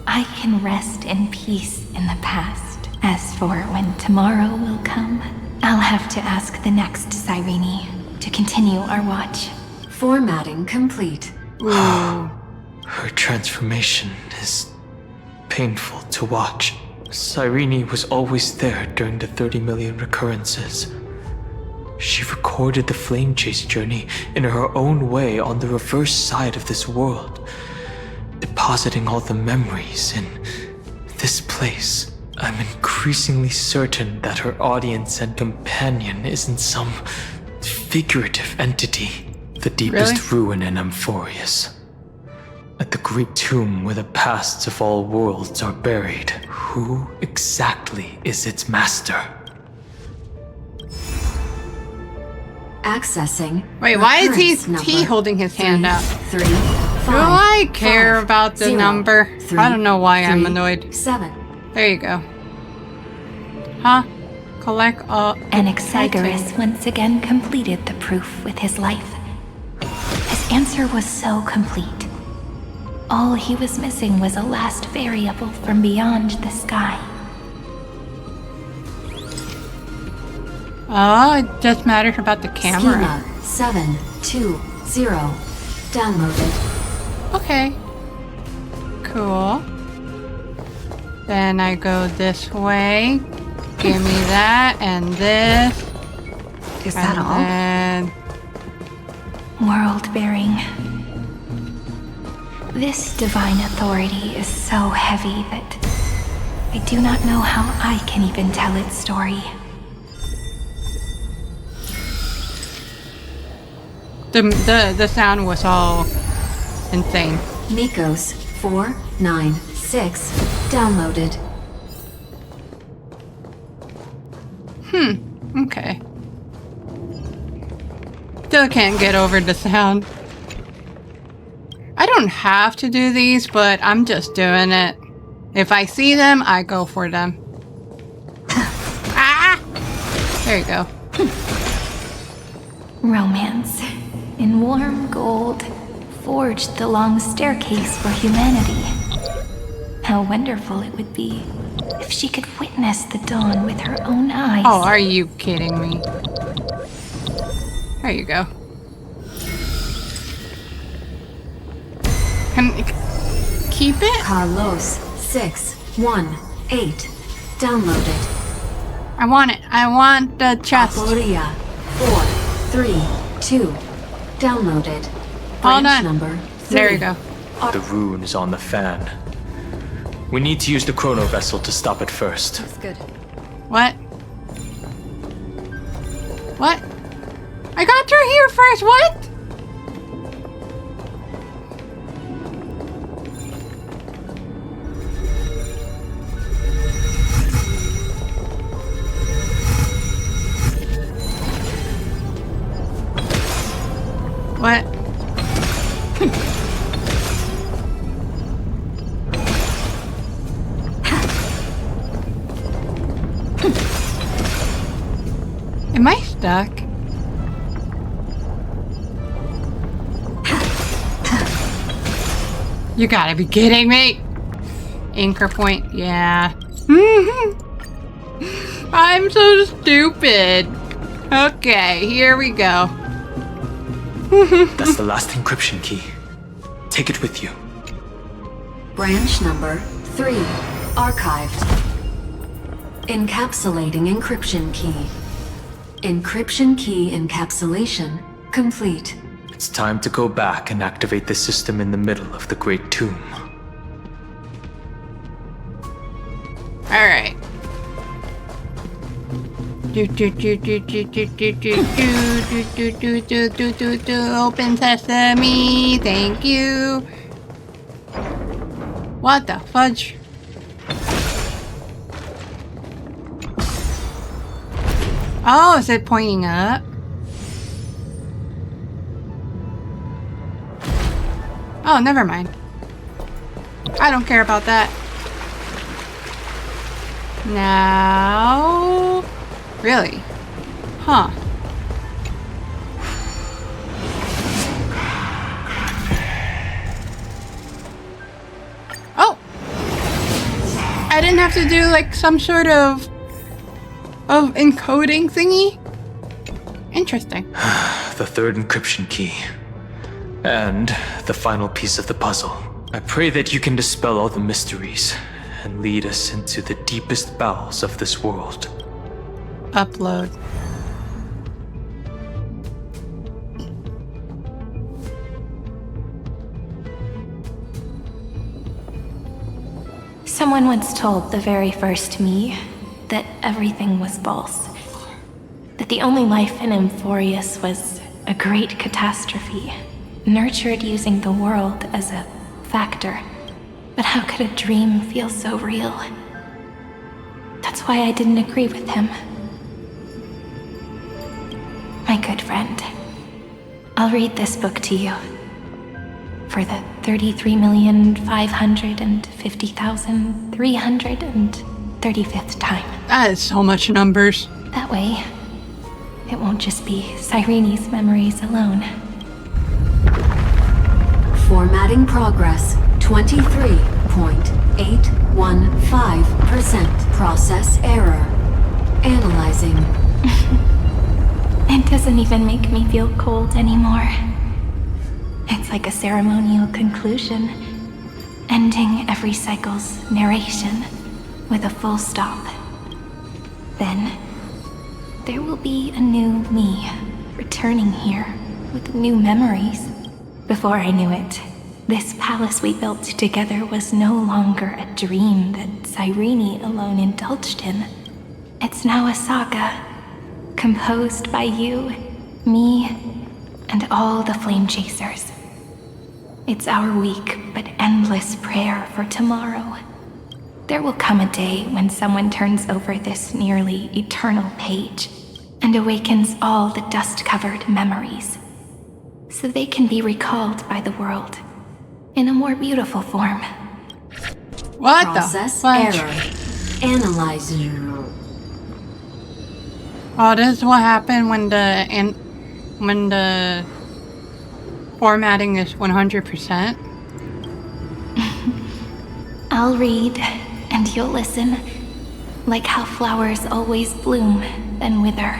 I can rest in peace in the past. As for when tomorrow will come, I'll have to ask the next Cyrene to continue our watch. Formatting complete. Her transformation is painful to watch. Cyrene was always there during the 30 million recurrences. She recorded the flame chase journey in her own way on the reverse side of this world, depositing all the memories in this place. I'm increasingly certain that her audience and companion isn't some figurative entity. The deepest ruin in Amphorius. At the great tomb where the pasts of all worlds are buried. Who exactly is its master? Accessing. Wait, why is he recurrence holding his hand up? 3, 5, Do I care about the 0, number? 3, I don't know why I'm 3, annoyed. 7. There you go. Huh? Collect all... Anaxagoras once again completed the proof with his life. His answer was so complete. All he was missing was a last variable from beyond the sky. Oh, it just matters about the camera. Schema 720. Downloaded. Okay. Cool. Then I go this way. Give me that and this. Is that all? And World bearing. This divine authority is so heavy that I do not know how I can even tell its story. the sound was all insane. Nikos 496. Downloaded. Okay. Still can't get over the sound. I don't have to do these, but I'm just doing it. If I see them, I go for them. Ah! There you go. Romance. In warm gold, forged the long staircase for humanity. How wonderful it would be if she could witness the dawn with her own eyes. Oh, are you kidding me? There you go. Can keep it? Carlos 618. Downloaded. I want it. I want the chest. Aporia 432. Downloaded. Hold Branch on. number 3. There you go. The rune is on the fan. We need to use the chrono vessel to stop it first. That's good. What? What? I got through here first. What? You gotta be kidding me! Anchor point, yeah. I'm so stupid. Okay, here we go. That's the last encryption key. Take it with you. Branch number 3. Archived. Encapsulating encryption key. Encryption key encapsulation complete. It's time to go back and activate the system in the middle of the Great Tomb. Alright. Open sesame, thank you. What the fudge? Oh, is it pointing up? Oh, never mind. I don't care about that. Now... Really? Huh. Oh! I didn't have to do like some sort of encoding thingy? Interesting. The third encryption key. And the final piece of the puzzle. I pray that you can dispel all the mysteries and lead us into the deepest bowels of this world. Upload. Someone once told the very first me that everything was false. That the only life in Emphorius was a great catastrophe, nurtured using the world as a factor. But how could a dream feel so real? That's why I didn't agree with him. My good friend, I'll read this book to you. For the 33,550,335th time. That is so much numbers. That way, it won't just be Cyrene's memories alone. Formatting progress 23.815%. Process error. Analyzing. It doesn't even make me feel cold anymore. It's like a ceremonial conclusion, ending every cycle's narration with a full stop. Then, there will be a new me returning here with new memories. Before I knew it, this palace we built together was no longer a dream that Cyrene alone indulged in. It's now a saga, composed by you, me, and all the flame chasers. It's our weak but endless prayer for tomorrow. There will come a day when someone turns over this nearly eternal page and awakens all the dust-covered memories, so they can be recalled by the world in a more beautiful form. What Process the fudge? error. Analyzing. Oh, this is what happened when the formatting is 100%. I'll read, and you'll listen, like how flowers always bloom, then wither.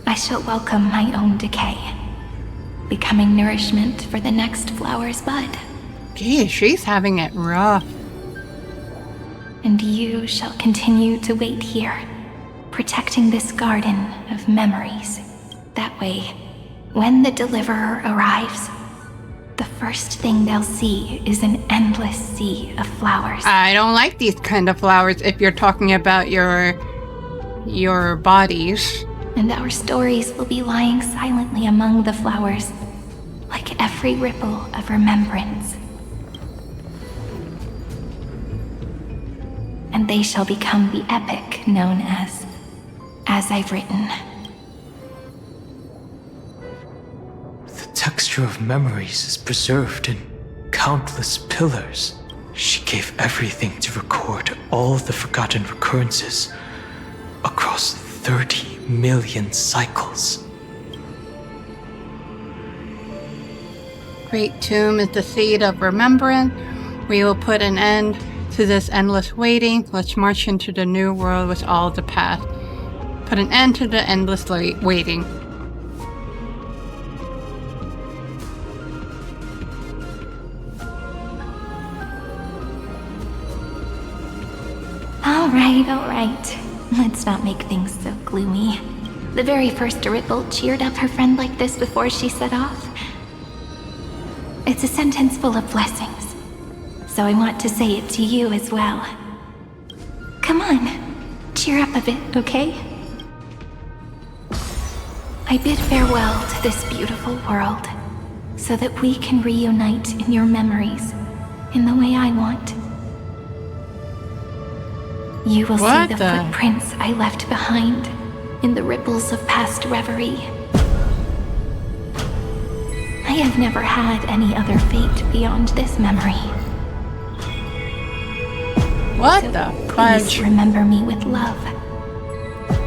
I shall welcome my own decay, becoming nourishment for the next flower's bud. Geez, she's having it rough. And you shall continue to wait here, protecting this garden of memories. That way, when the Deliverer arrives, the first thing they'll see is an endless sea of flowers. I don't like these kind of flowers if you're talking about your bodies. And our stories will be lying silently among the flowers, like every ripple of remembrance. And they shall become the epic known as I've Written. The texture of memories is preserved in countless pillars. She gave everything to record all the forgotten recurrences across 30 million cycles. great tomb is the seed of remembrance. We will put an end to this endless waiting. Let's march into the new world with all the past. Put an end to the endless waiting. All right. Let's not make things so gloomy. The very first Ripple cheered up her friend like this before she set off. It's a sentence full of blessings, so I want to say it to you as well. Come on, cheer up a bit, okay? I bid farewell to this beautiful world, so that we can reunite in your memories, in the way I want. You will see the footprints I left behind in the ripples of past reverie. I have never had any other fate beyond this memory. What so the please fudge? remember me with love,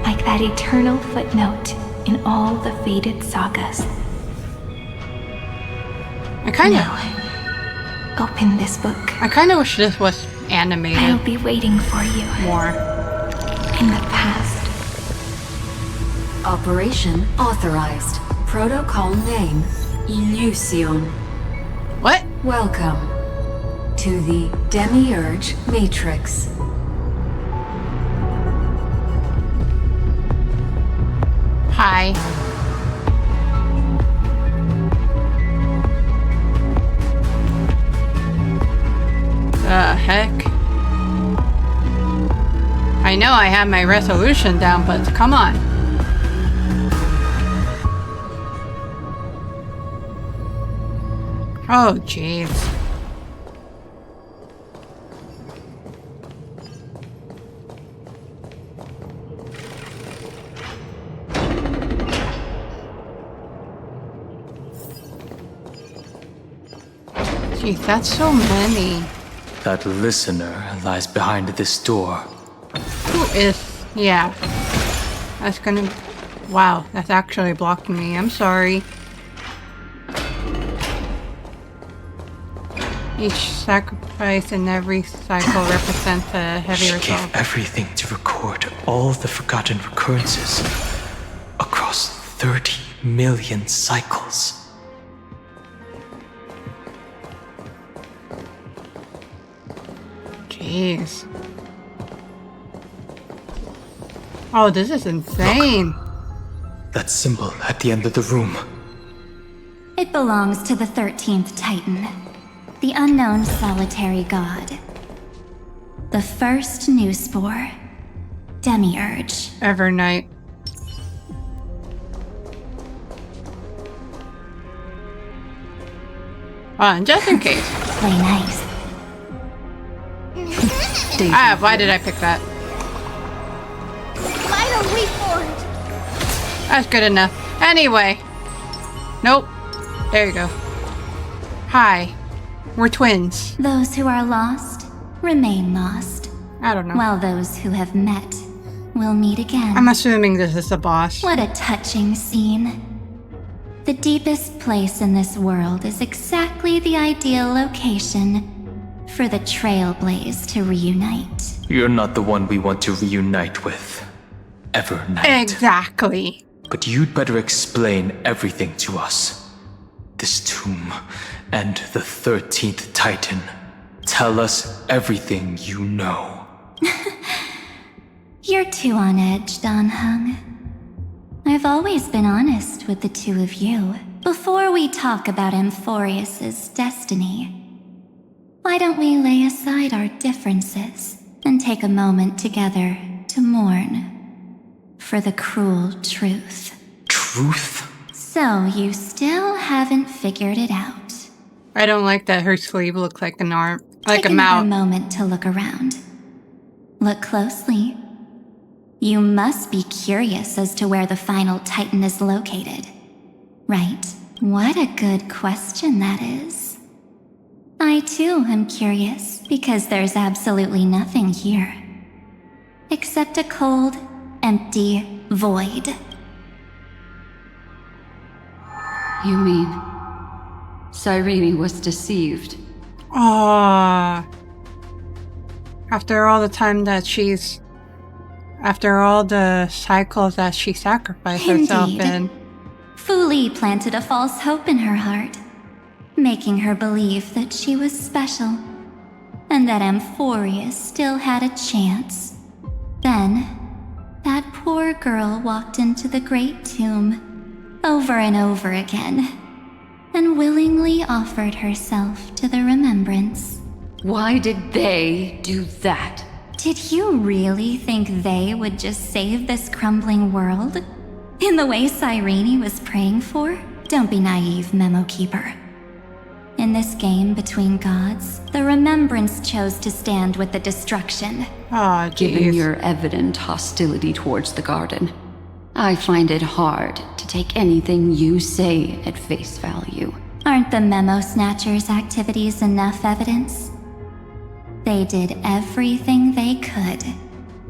like that eternal footnote in all the faded sagas. I kind of. Now, open this book. I kind of wish this was animated. I'll be waiting for you. More. In the past. Operation authorized. Protocol name, Illusion. What? Welcome to the Demiurge Matrix. Hi. The heck? I know I have my resolution down, but come on. Oh, jeez. Jeez, that's so many. That listener lies behind this door. Who is? Yeah. That's gonna... Wow, that's actually blocking me. I'm sorry. Each sacrifice in every cycle represents a heavy She resolve. gave everything to record all the forgotten recurrences across 30 million cycles. Jeez. Oh, this is insane. That symbol at the end of the room. It belongs to the 13th Titan, the unknown solitary god. The first new spore, Demiurge. Evernight. Just in case. Play nice. Why did I pick that? Vital reformed. That's good enough. Anyway. Nope. There you go. Hi. We're twins. Those who are lost remain lost, I don't know. while those who have met will meet again. I'm assuming this is the boss. What a touching scene. The deepest place in this world is exactly the ideal location for the Trailblaze to reunite. You're not the one we want to reunite with. Evernight. Exactly. But you'd better explain everything to us. This tomb and the 13th Titan. Tell us everything you know. You're too on edge, Danheng. I've always been honest with the two of you. Before we talk about Amphorius's destiny, why don't we lay aside our differences and take a moment together to mourn for the cruel truth? Truth? So you still haven't figured it out. I don't like that her sleeve looks like an arm. Like Take a mouth. another moment to look around. Look closely. You must be curious as to where the final Titan is located, right? What a good question that is. I too am curious, because there's absolutely nothing here. Except a cold, empty void. You mean Cyrene was deceived. Ah. After all the time that she's... After all the cycles that she sacrificed herself Indeed. in. Fu Li planted a false hope in her heart, making her believe that she was special, and that Amphorius still had a chance. Then, that poor girl walked into the Great Tomb, over and over again, and willingly offered herself to the remembrance. Why did they do that? Did you really think they would just save this crumbling world? In the way Cyrene was praying for? Don't be naive, Memo Keeper. In this game between gods, the Remembrance chose to stand with the destruction. Ah, Given jeez. your evident hostility towards the garden, I find it hard to take anything you say at face value. Aren't the Memo Snatchers' activities enough evidence? They did everything they could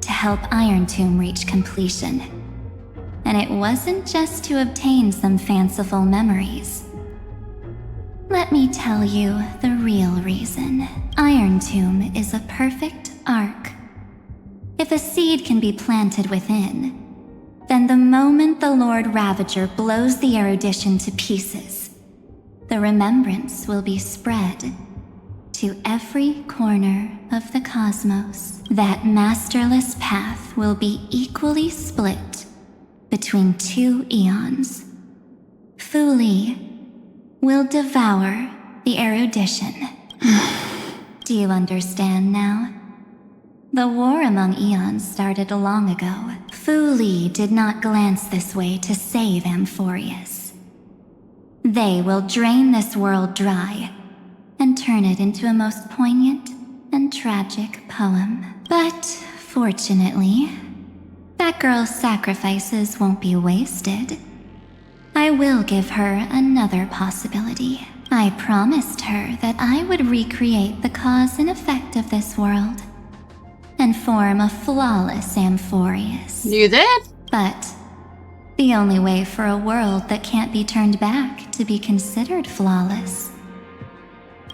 to help Iron Tomb reach completion. And it wasn't just to obtain some fanciful memories. Let me tell you the real reason. Iron Tomb is a perfect ark. If a seed can be planted within, then the moment the Lord Ravager blows the erudition to pieces, the remembrance will be spread to every corner of the cosmos. That masterless path will be equally split between two eons. Fu Li will devour the erudition. Do you understand now? The war among eons started long ago. Fu Li did not glance this way to save Amphorius. They will drain this world dry and turn it into a most poignant and tragic poem. But, fortunately, that girl's sacrifices won't be wasted. I will give her another possibility. I promised her that I would recreate the cause and effect of this world and form a flawless Amphorius. You did? But the only way for a world that can't be turned back to be considered flawless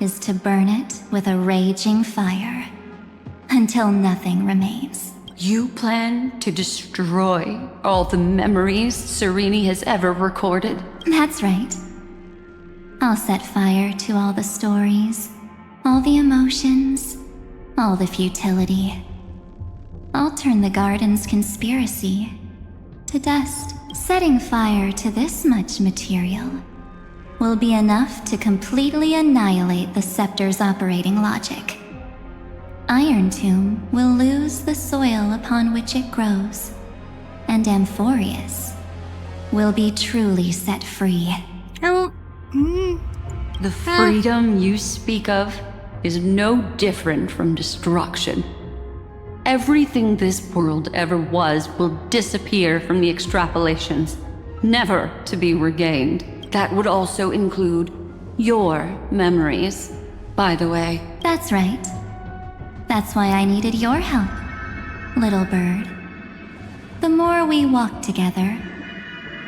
is to burn it with a raging fire until nothing remains. You plan to destroy all the memories Cyrene has ever recorded? That's right. I'll set fire to all the stories, all the emotions, all the futility. I'll turn the garden's conspiracy to dust. Setting fire to this much material will be enough to completely annihilate the scepter's operating logic. Iron Tomb will lose the soil upon which it grows, and Amphorius will be truly set free. The freedom you speak of is no different from destruction. Everything this world ever was will disappear from the extrapolations, never to be regained. That would also include your memories, by the way. That's right. That's why I needed your help, little bird. The more we walked together,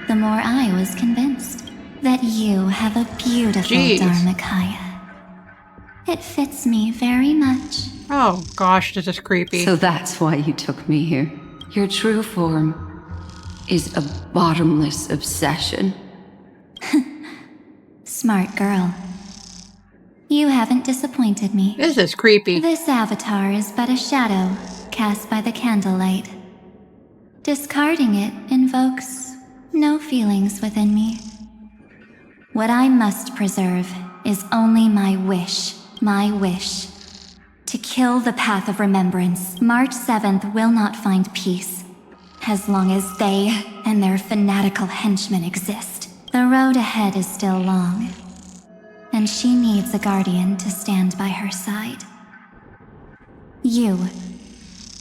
the more I was convinced that you have a beautiful Dharmakaya. It fits me very much. Oh gosh, this is creepy. So that's why you took me here. Your true form is a bottomless obsession. Smart girl. You haven't disappointed me. This is creepy. This avatar is but a shadow cast by the candlelight. Discarding it invokes no feelings within me. What I must preserve is only my wish. To kill the path of remembrance. March 7th will not find peace as long as they and their fanatical henchmen exist. The road ahead is still long, and she needs a guardian to stand by her side. You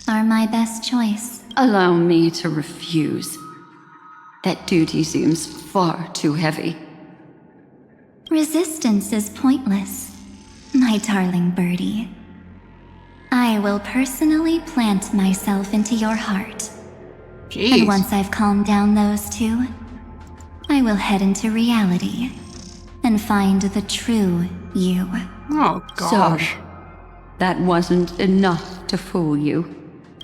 are my best choice. Allow me to refuse. That duty seems far too heavy. Resistance is pointless, my darling birdie. I will personally plant myself into your heart. Jeez. And once I've calmed down those two, I will head into reality and find the true you. Oh, gosh. So, that wasn't enough to fool you.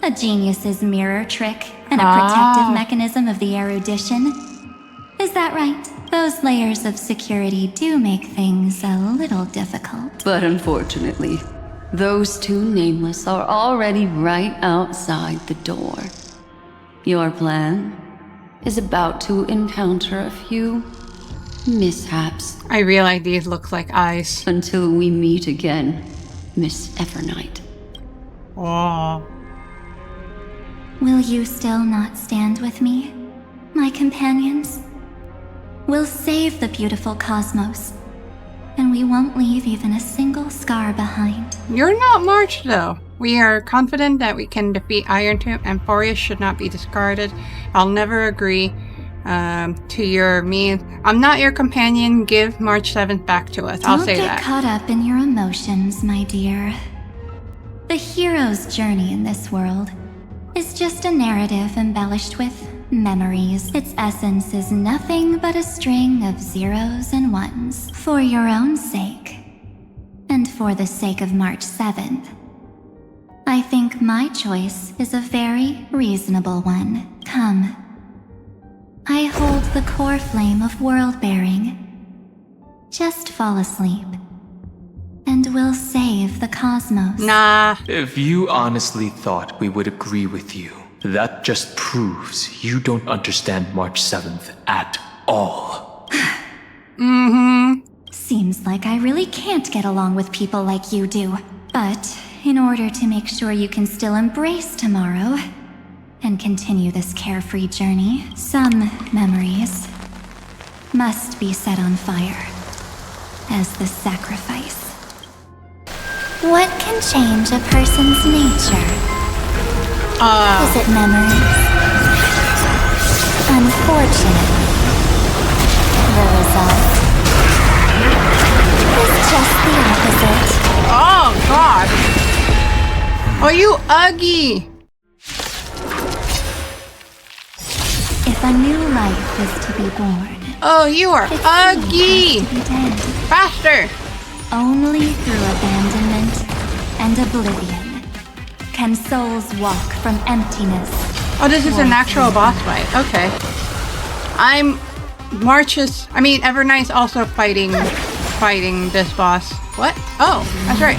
A genius's mirror trick and a protective mechanism of the erudition. Is that right? Those layers of security do make things a little difficult. But unfortunately, those two nameless are already right outside the door. Your plan is about to encounter a few mishaps. I realize these look like eyes. Until we meet again, Miss Evernight. Oh. Will you still not stand with me, my companions? We'll save the beautiful cosmos, and we won't leave even a single scar behind. You're not March, though. We are confident that we can defeat Iron Tooth, and Boreas should not be discarded. I'll never agree to your I'm not your companion. Give March 7th back to us. I'll say that. Don't get caught up in your emotions, my dear. The hero's journey in this world is just a narrative embellished with memories. Its essence is nothing but a string of zeros and ones. For your own sake, and for the sake of March 7th, I think my choice is a very reasonable one. Come. I hold the core flame of world-bearing. Just fall asleep, and we'll save the cosmos. Nah. If you honestly thought we would agree with you, that just proves you don't understand March 7th at all. Seems like I really can't get along with people like you do. But in order to make sure you can still embrace tomorrow and continue this carefree journey, some memories must be set on fire as the sacrifice. What can change a person's nature? Is it memories? Unfortunately, the result is just the opposite. Oh, God. Oh, you Uggy. If a new life is to be born, Oh, you are Uggy. to be dead. Faster. Only through abandonment and oblivion can souls walk from emptiness. Oh, this is an actual boss fight. Okay. Evernight's also fighting this boss. What? Oh, that's right.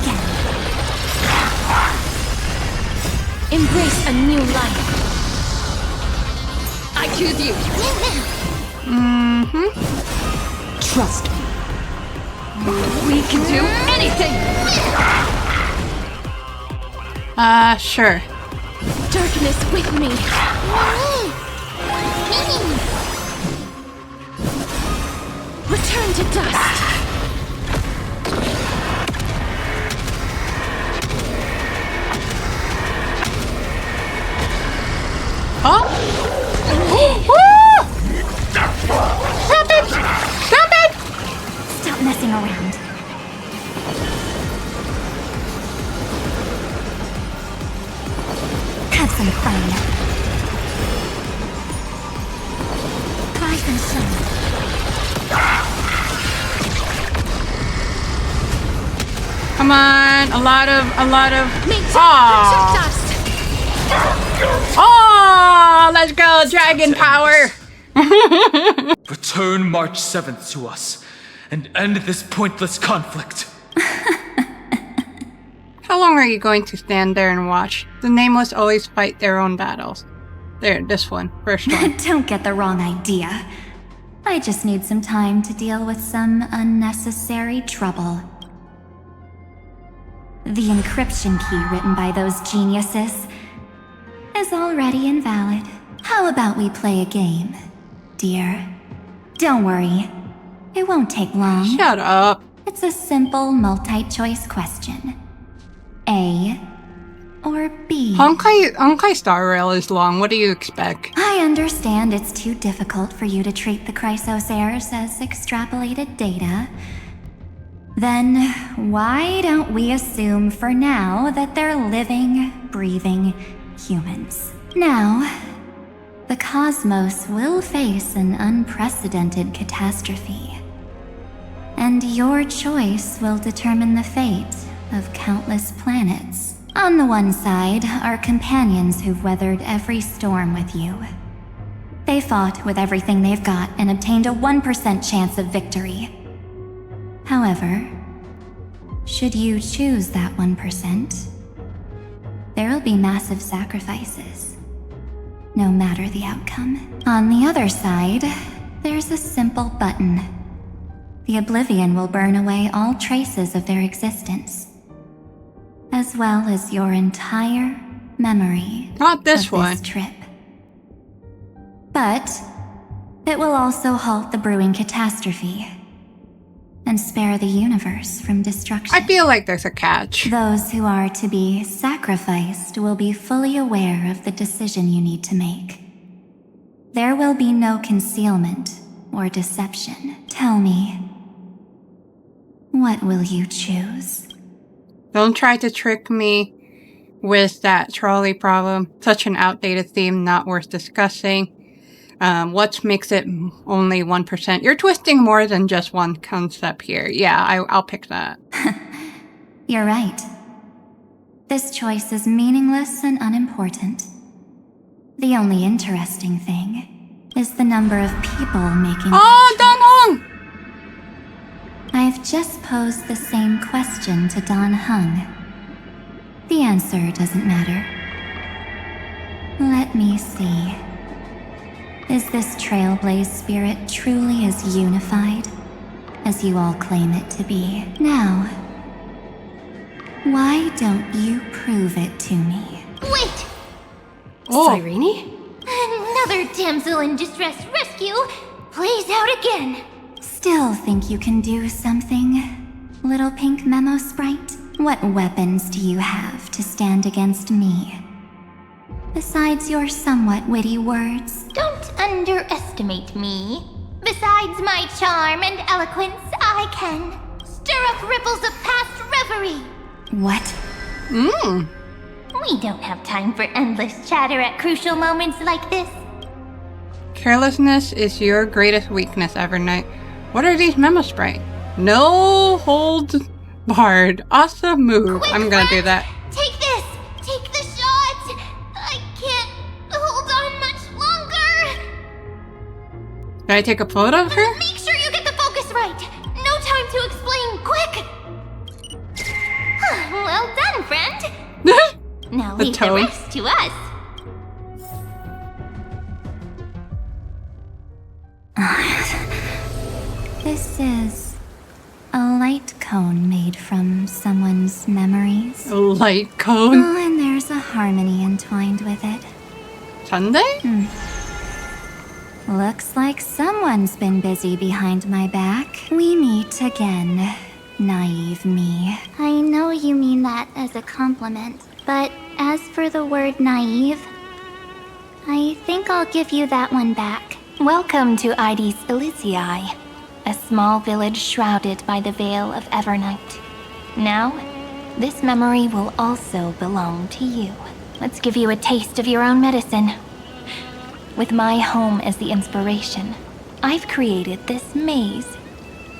Embrace a new life. I choose you. Trust me. We can do anything. Sure. Darkness with me. Return to dust. Oh! Stop it! Stop it! Stop messing around. Have some fun. Try some sun. Come on, a lot of. Protect Oh, us. oh, let's go, dragon power. Return March 7th to us and end this pointless conflict. How long are you going to stand there and watch? The Nameless always fight their own battles. There, this one, first one. Don't get the wrong idea. I just need some time to deal with some unnecessary trouble. The encryption key written by those geniuses is already invalid. How about we play a game, dear? Don't worry, it won't take long. Shut up. It's a simple multi-choice question. A or B? Honkai Star Rail is long. What do you expect? I understand it's too difficult for you to treat the Chrysos heirs as extrapolated data. Then why don't we assume for now that they're living, breathing humans? Now, the cosmos will face an unprecedented catastrophe. And your choice will determine the fate of countless planets. On the one side are companions who've weathered every storm with you. They fought with everything they've got and obtained a 1% chance of victory. However, should you choose that 1%, there will be massive sacrifices, no matter the outcome. On the other side, there's a simple button. The Oblivion will burn away all traces of their existence, as well as your entire memory Not this of one. this trip. But it will also halt the brewing catastrophe and spare the universe from destruction. I feel like there's a catch. Those who are to be sacrificed will be fully aware of the decision you need to make. There will be no concealment or deception. Tell me, what will you choose? Don't try to trick me with that trolley problem. Such an outdated theme, not worth discussing. What makes it only 1%? You're twisting more than just one concept here. Yeah, I'll pick that. You're right. This choice is meaningless and unimportant. The only interesting thing is the number of people making Oh, Don Hong! I've just posed the same question to Don Hung. The answer doesn't matter. Let me see. Is this Trailblaze spirit truly as unified as you all claim it to be? Now, why don't you prove it to me? Wait! Oh. Cyrene? Another damsel in distress rescue plays out again. Still think you can do something, little pink memo sprite? What weapons do you have to stand against me? Besides your somewhat witty words. Don't underestimate me. Besides my charm and eloquence, I can stir up ripples of past reverie. What? We don't have time for endless chatter at crucial moments like this. Carelessness is your greatest weakness, Evernight. What are these memo sprite? No holds barred. Awesome move. Quick, I'm gonna do friend! that. Take this! Take the shot! I can't hold on much longer! Did I take a photo of her? Make sure you get the focus right! No time to explain, quick! Well done, friend! Now The leave the tone. rest to us. This is a light cone made from someone's memories. A light cone. Oh, and there's a harmony entwined with it. Sunday? Looks like someone's been busy behind my back. We meet again, naive me. I know you mean that as a compliment, but as for the word naive, I think I'll give you that one back. Welcome to Ides Elysiae, a small village shrouded by the veil of Evernight. Now, this memory will also belong to you. Let's give you a taste of your own medicine. With my home as the inspiration, I've created this maze.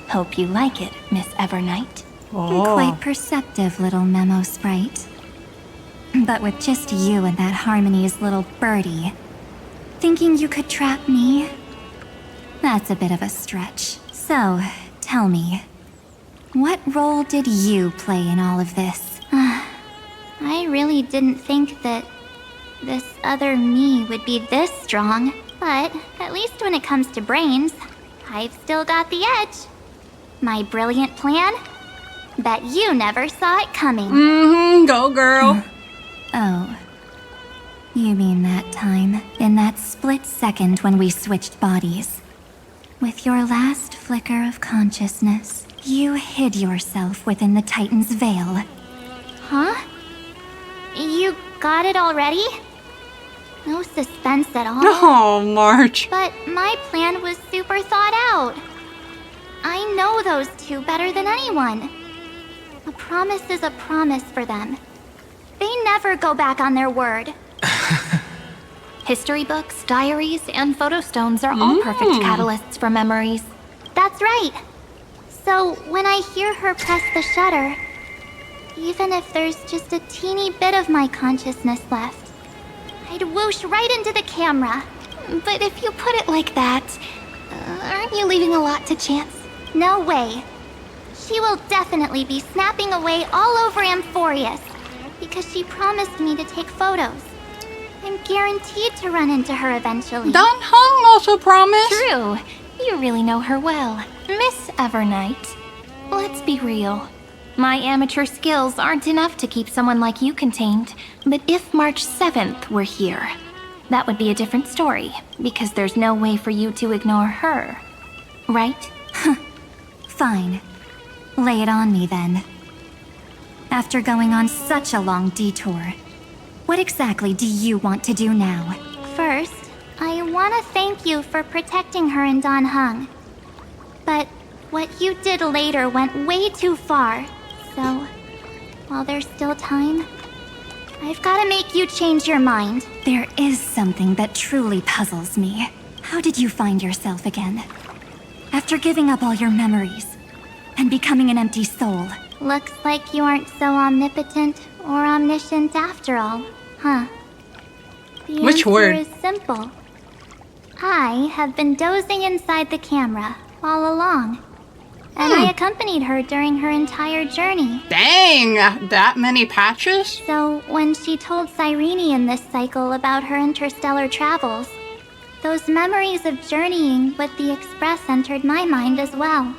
Hope you like it, Miss Evernight. Quite perceptive little memo sprite. But with just you and that Harmony's little birdie, thinking you could trap me? That's a bit of a stretch. So, tell me, what role did you play in all of this? I really didn't think that this other me would be this strong, but at least when it comes to brains, I've still got the edge. My brilliant plan? Bet you never saw it coming. Go girl. Oh. You mean that time, in that split second when we switched bodies. With your last flicker of consciousness, you hid yourself within the Titan's veil. Huh? You got it already? No suspense at all. Oh, March. But my plan was super thought out. I know those two better than anyone. A promise is a promise for them. They never go back on their word. History books, diaries, and photo stones are all perfect catalysts for memories. That's right. So when I hear her press the shutter, even if there's just a teeny bit of my consciousness left, I'd whoosh right into the camera. But if you put it like that, aren't you leaving a lot to chance? No way. She will definitely be snapping away all over Amphorius, because she promised me to take photos. I'm guaranteed to run into her eventually. Dan Heng also promised. True. You really know her well. Miss Evernight, let's be real. My amateur skills aren't enough to keep someone like you contained. But if March 7th were here, that would be a different story, because there's no way for you to ignore her. Right? Fine. Lay it on me then. After going on such a long detour, what exactly do you want to do now? First, I want to thank you for protecting her and Dan Heng. But what you did later went way too far. So, while there's still time, I've got to make you change your mind. There is something that truly puzzles me. How did you find yourself again? After giving up all your memories and becoming an empty soul. Looks like you aren't so omnipotent or omniscient after all, huh? The Which word? answer is simple. I have been dozing inside the camera all along. And I accompanied her during her entire journey. Dang, that many patches? So when she told Cyrene in this cycle about her interstellar travels, those memories of journeying with the Express entered my mind as well.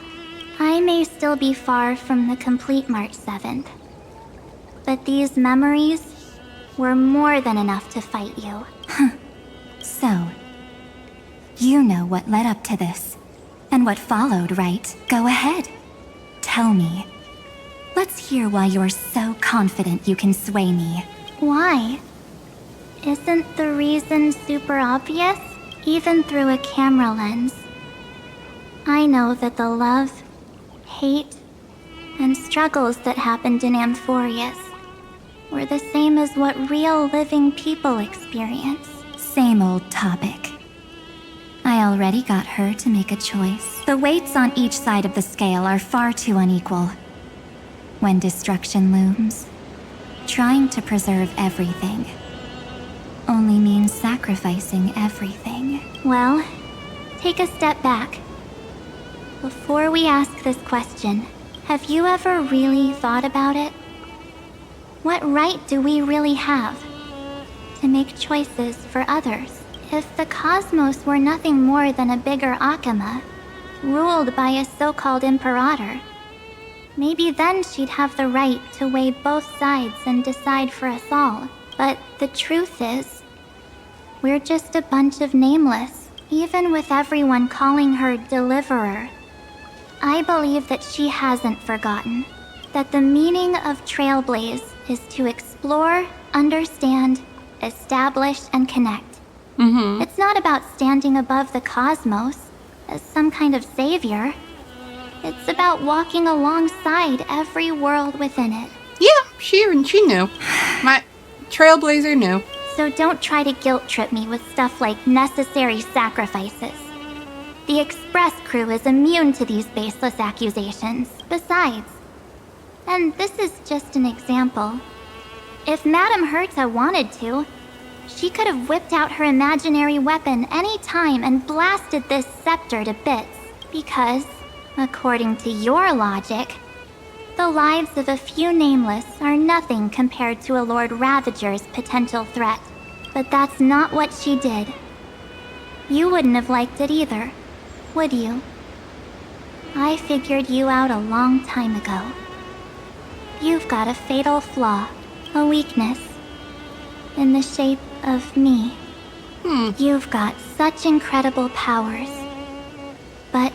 I may still be far from the complete March 7th, but these memories were more than enough to fight you. So, you know what led up to this, and what followed, right? Go ahead. Tell me. Let's hear why you're so confident you can sway me. Why? Isn't the reason super obvious? Even through a camera lens. I know that the love, hate, and struggles that happened in Amphorius were the same as what real living people experience. Same old topic. I already got her to make a choice. The weights on each side of the scale are far too unequal. When destruction looms, trying to preserve everything only means sacrificing everything. Well, take a step back. Before we ask this question, have you ever really thought about it? What right do we really have to make choices for others? If the cosmos were nothing more than a bigger Akama, ruled by a so-called imperator, maybe then she'd have the right to weigh both sides and decide for us all. But the truth is, we're just a bunch of nameless, even with everyone calling her Deliverer. I believe that she hasn't forgotten that the meaning of Trailblaze is to explore, understand, establish, and connect. It's not about standing above the cosmos as some kind of savior. It's about walking alongside every world within it. Yeah, she knew. My Trailblazer knew. So don't try to guilt trip me with stuff like necessary sacrifices. The Express crew is immune to these baseless accusations. Besides, and this is just an example, if Madame Herta wanted to, she could have whipped out her imaginary weapon any time and blasted this scepter to bits. Because, according to your logic, the lives of a few nameless are nothing compared to a Lord Ravager's potential threat. But that's not what she did. You wouldn't have liked it either, would you? I figured you out a long time ago. You've got a fatal flaw, a weakness, in the shape of me. You've got such incredible powers, but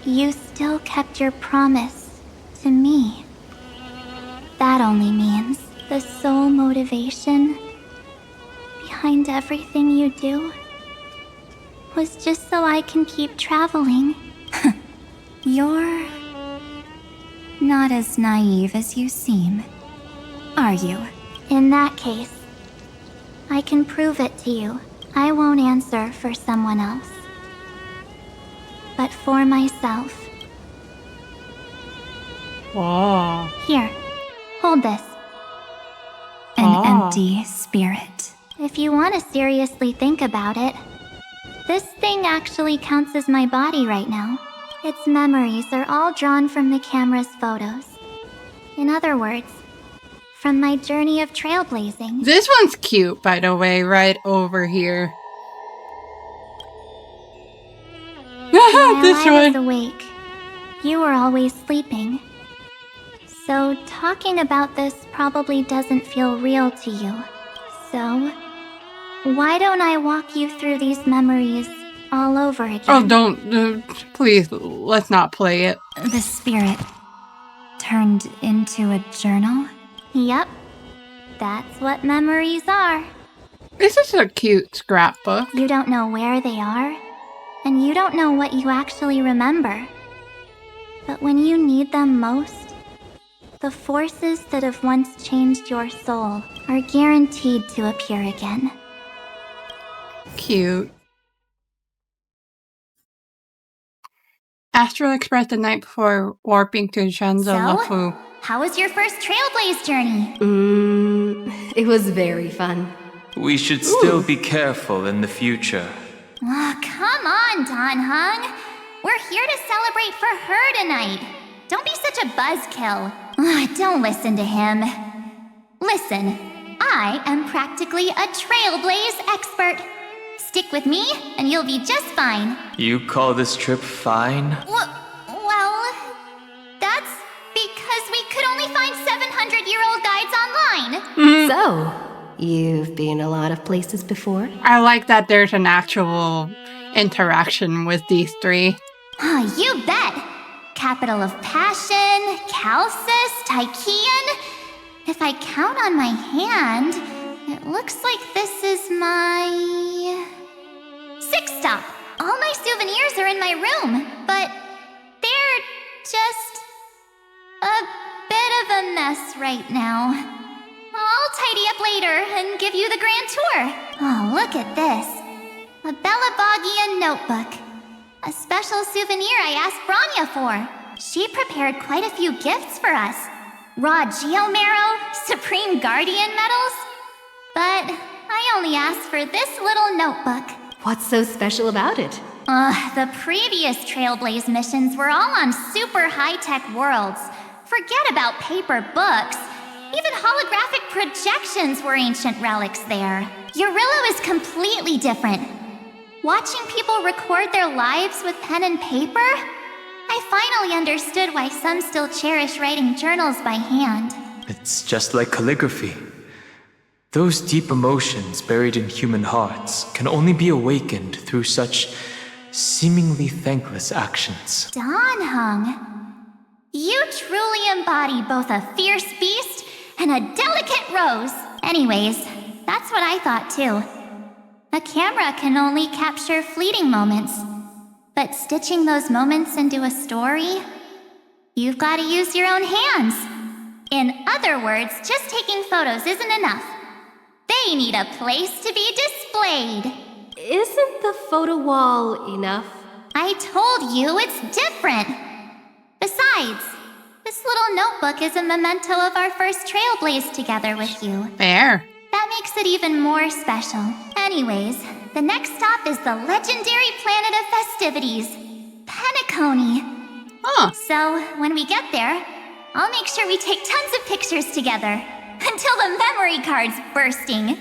you still kept your promise to me. That only means the sole motivation behind everything you do was just so I can keep traveling. You're not as naive as you seem, are you? In that case, I can prove it to you. I won't answer for someone else, but for myself. Whoa. Here, hold this. An empty spirit. If you want to seriously think about it, this thing actually counts as my body right now. Its memories are all drawn from the camera's photos. In other words, from my journey of trailblazing. This one's cute, by the way, right over here. While This I was one. awake, you were always sleeping. So talking about this probably doesn't feel real to you. So, why don't I walk you through these memories all over again? Oh, don't. Please, let's not play it. The spirit turned into a journal? Yep. That's what memories are. This is a cute scrapbook. You don't know where they are, and you don't know what you actually remember. But when you need them most, the forces that have once changed your soul are guaranteed to appear again. Cute. Astral Express the night before warping to Shenzo Lafu. How was your first trailblaze journey? It was very fun. We should still be careful in the future. Oh, come on, Don Hung. We're here to celebrate for her tonight. Don't be such a buzzkill. Don't listen to him. Listen, I am practically a trailblaze expert. Stick with me, and you'll be just fine. You call this trip fine? Well, that's because we could only find 700-year-old guides online. So, you've been a lot of places before? I like that there's an actual interaction with these three. You bet. Capital of Passion, Calcis, Tychean. If I count on my hand, it looks like this is my 6th stop. All my souvenirs are in my room, but they're just a bit of a mess right now. I'll tidy up later and give you the grand tour. Oh, look at this. A Belabogian notebook. A special souvenir I asked Branya for. She prepared quite a few gifts for us. Raw Geomarrow, Supreme Guardian medals. But I only asked for this little notebook. What's so special about it? The previous Trailblaze missions were all on super high-tech worlds. Forget about paper books. Even holographic projections were ancient relics there. Eurillo is completely different. Watching people record their lives with pen and paper, I finally understood why some still cherish writing journals by hand. It's just like calligraphy. Those deep emotions buried in human hearts can only be awakened through such seemingly thankless actions. Don Hung, you truly embody both a fierce beast and a delicate rose. Anyways, that's what I thought too. A camera can only capture fleeting moments, but stitching those moments into a story, you've got to use your own hands. In other words, just taking photos isn't enough. They need a place to be displayed. Isn't the photo wall enough? I told you it's different. Besides, this little notebook is a memento of our first trailblaze together with you. Fair. That makes it even more special. Anyways, the next stop is the legendary planet of festivities, Penacony. Huh. So, when we get there, I'll make sure we take tons of pictures together. Until the memory card's bursting.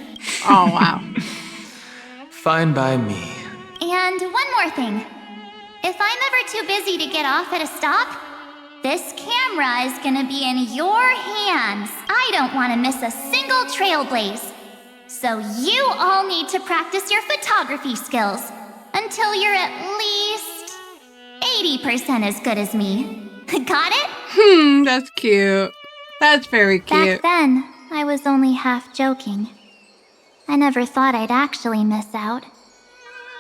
Oh, wow. Fine by me. And one more thing. If I'm ever too busy to get off at a stop, this camera is gonna be in your hands. I don't want to miss a single trailblaze. So you all need to practice your photography skills until you're at least 80% as good as me. Got it? That's cute. That's very cute. Back then, I was only half joking. I never thought I'd actually miss out.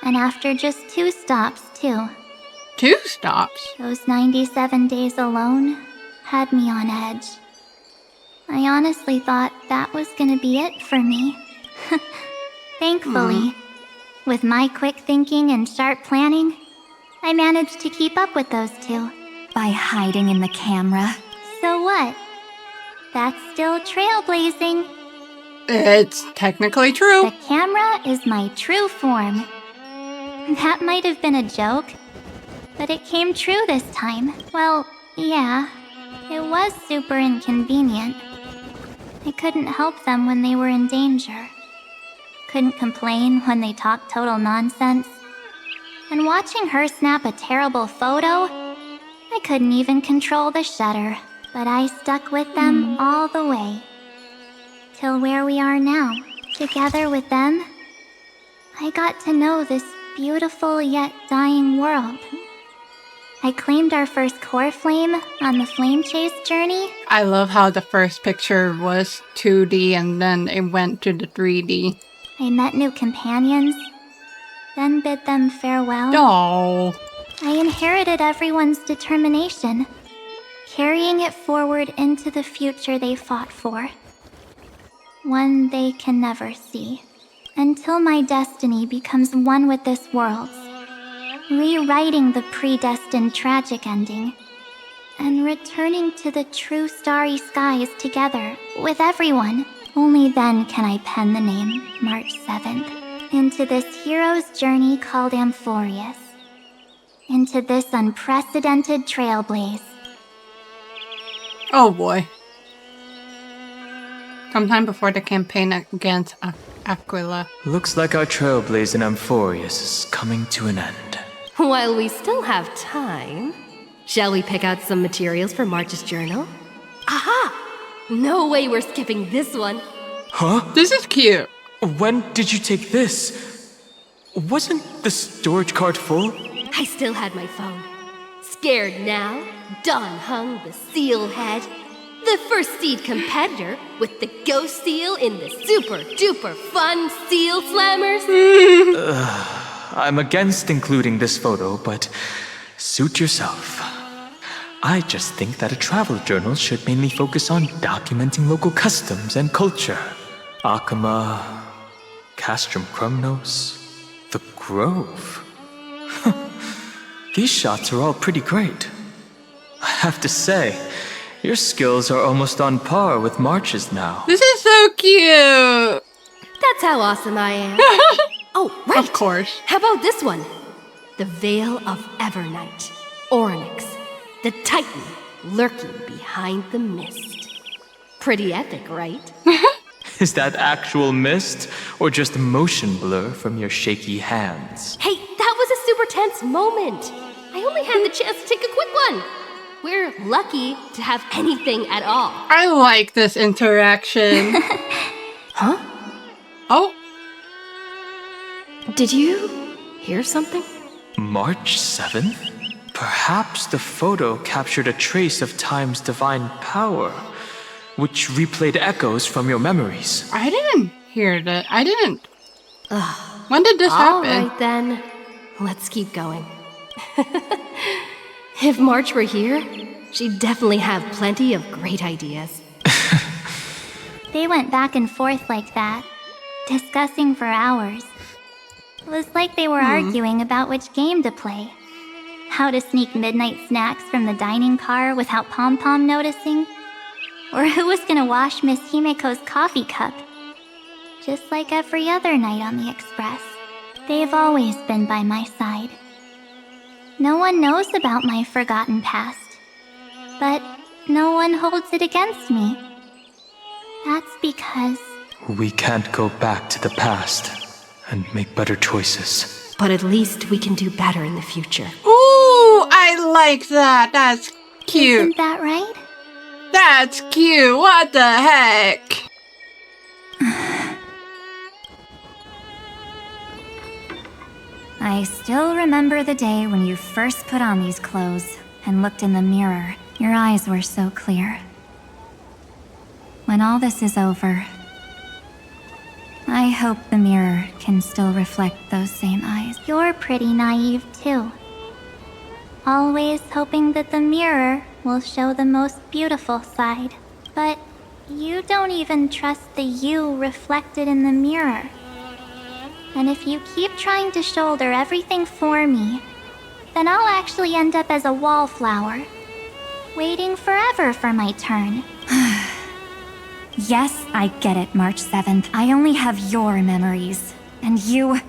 And after just 2 stops, too. 2 stops? Those 97 days alone had me on edge. I honestly thought that was gonna be it for me. Thankfully, with my quick thinking and sharp planning, I managed to keep up with those 2. By hiding in the camera. So or what? That's still trailblazing. It's technically true. The camera is my true form. That might have been a joke, but it came true this time. Well, yeah, it was super inconvenient. I couldn't help them when they were in danger. Couldn't complain when they talked total nonsense. And watching her snap a terrible photo, I couldn't even control the shutter. But I stuck with them all the way. Till where we are now. Together with them, I got to know this beautiful yet dying world. I claimed our first core flame on the flame chase journey. I love how the first picture was 2D and then it went to the 3D. I met new companions, then bid them farewell. Oh. I inherited everyone's determination, carrying it forward into the future they fought for. One they can never see. Until my destiny becomes one with this world's, rewriting the predestined tragic ending, and returning to the true starry skies together with everyone. Only then can I pen the name March 7th into this hero's journey called Amphorius, into this unprecedented trailblaze. Oh boy. Sometime before the campaign against Aquila. Looks like our trailblaze in Amphorius is coming to an end. While we still have time, shall we pick out some materials for March's journal? Aha! No way we're skipping this one. Huh? This is cute. When did you take this? Wasn't the storage card full? I still had my phone. Scared now, Dawn hung the seal head. The first seed competitor with the ghost seal in the super duper fun seal slammers. I'm against including this photo, but suit yourself. I just think that a travel journal should mainly focus on documenting local customs and culture. Akama, Castrum Krumnos, the Grove. These shots are all pretty great. I have to say, your skills are almost on par with March's now. This is so cute. That's how awesome I am. Oh, right. Of course. How about this one? The Veil of Evernight. Onyx, the Titan lurking behind the mist. Pretty epic, right? Is that actual mist, or just a motion blur from your shaky hands? Hey, that was a super tense moment. I only had the chance to take a quick one. We're lucky to have anything at all. I like this interaction. Huh? Oh. Did you hear something? March 7th? Perhaps the photo captured a trace of time's divine power, which replayed echoes from your memories. I didn't hear that. I didn't. When did this happen? All right then, let's keep going. If March were here, she'd definitely have plenty of great ideas. They went back and forth like that, discussing for hours. It was like they were arguing about which game to play. How to sneak midnight snacks from the dining car without Pom-Pom noticing. Or who was gonna wash Miss Himeko's coffee cup. Just like every other night on the Express. They've always been by my side. No one knows about my forgotten past. But no one holds it against me. That's because... We can't go back to the past and make better choices. But at least we can do better in the future. Ooh, I like that. That's cute. Isn't that right? That's cute. What the heck? I still remember the day when you first put on these clothes and looked in the mirror. Your eyes were so clear. When all this is over, I hope the mirror can still reflect those same eyes. You're pretty naive, too. Always hoping that the mirror will show the most beautiful side. But you don't even trust the you reflected in the mirror. And if you keep trying to shoulder everything for me, then I'll actually end up as a wallflower. waiting forever for my turn. Yes, I get it, March 7th. I only have your memories. And you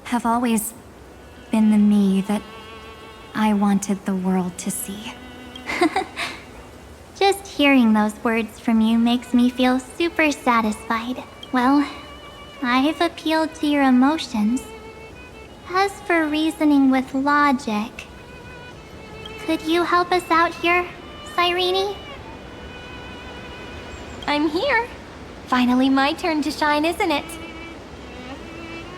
have always been the me that I wanted the world to see. Just hearing those words from you makes me feel super satisfied. Well, I've appealed to your emotions. As for reasoning with logic, could you help us out here, Cyrene? I'm here. Finally my turn to shine, isn't it?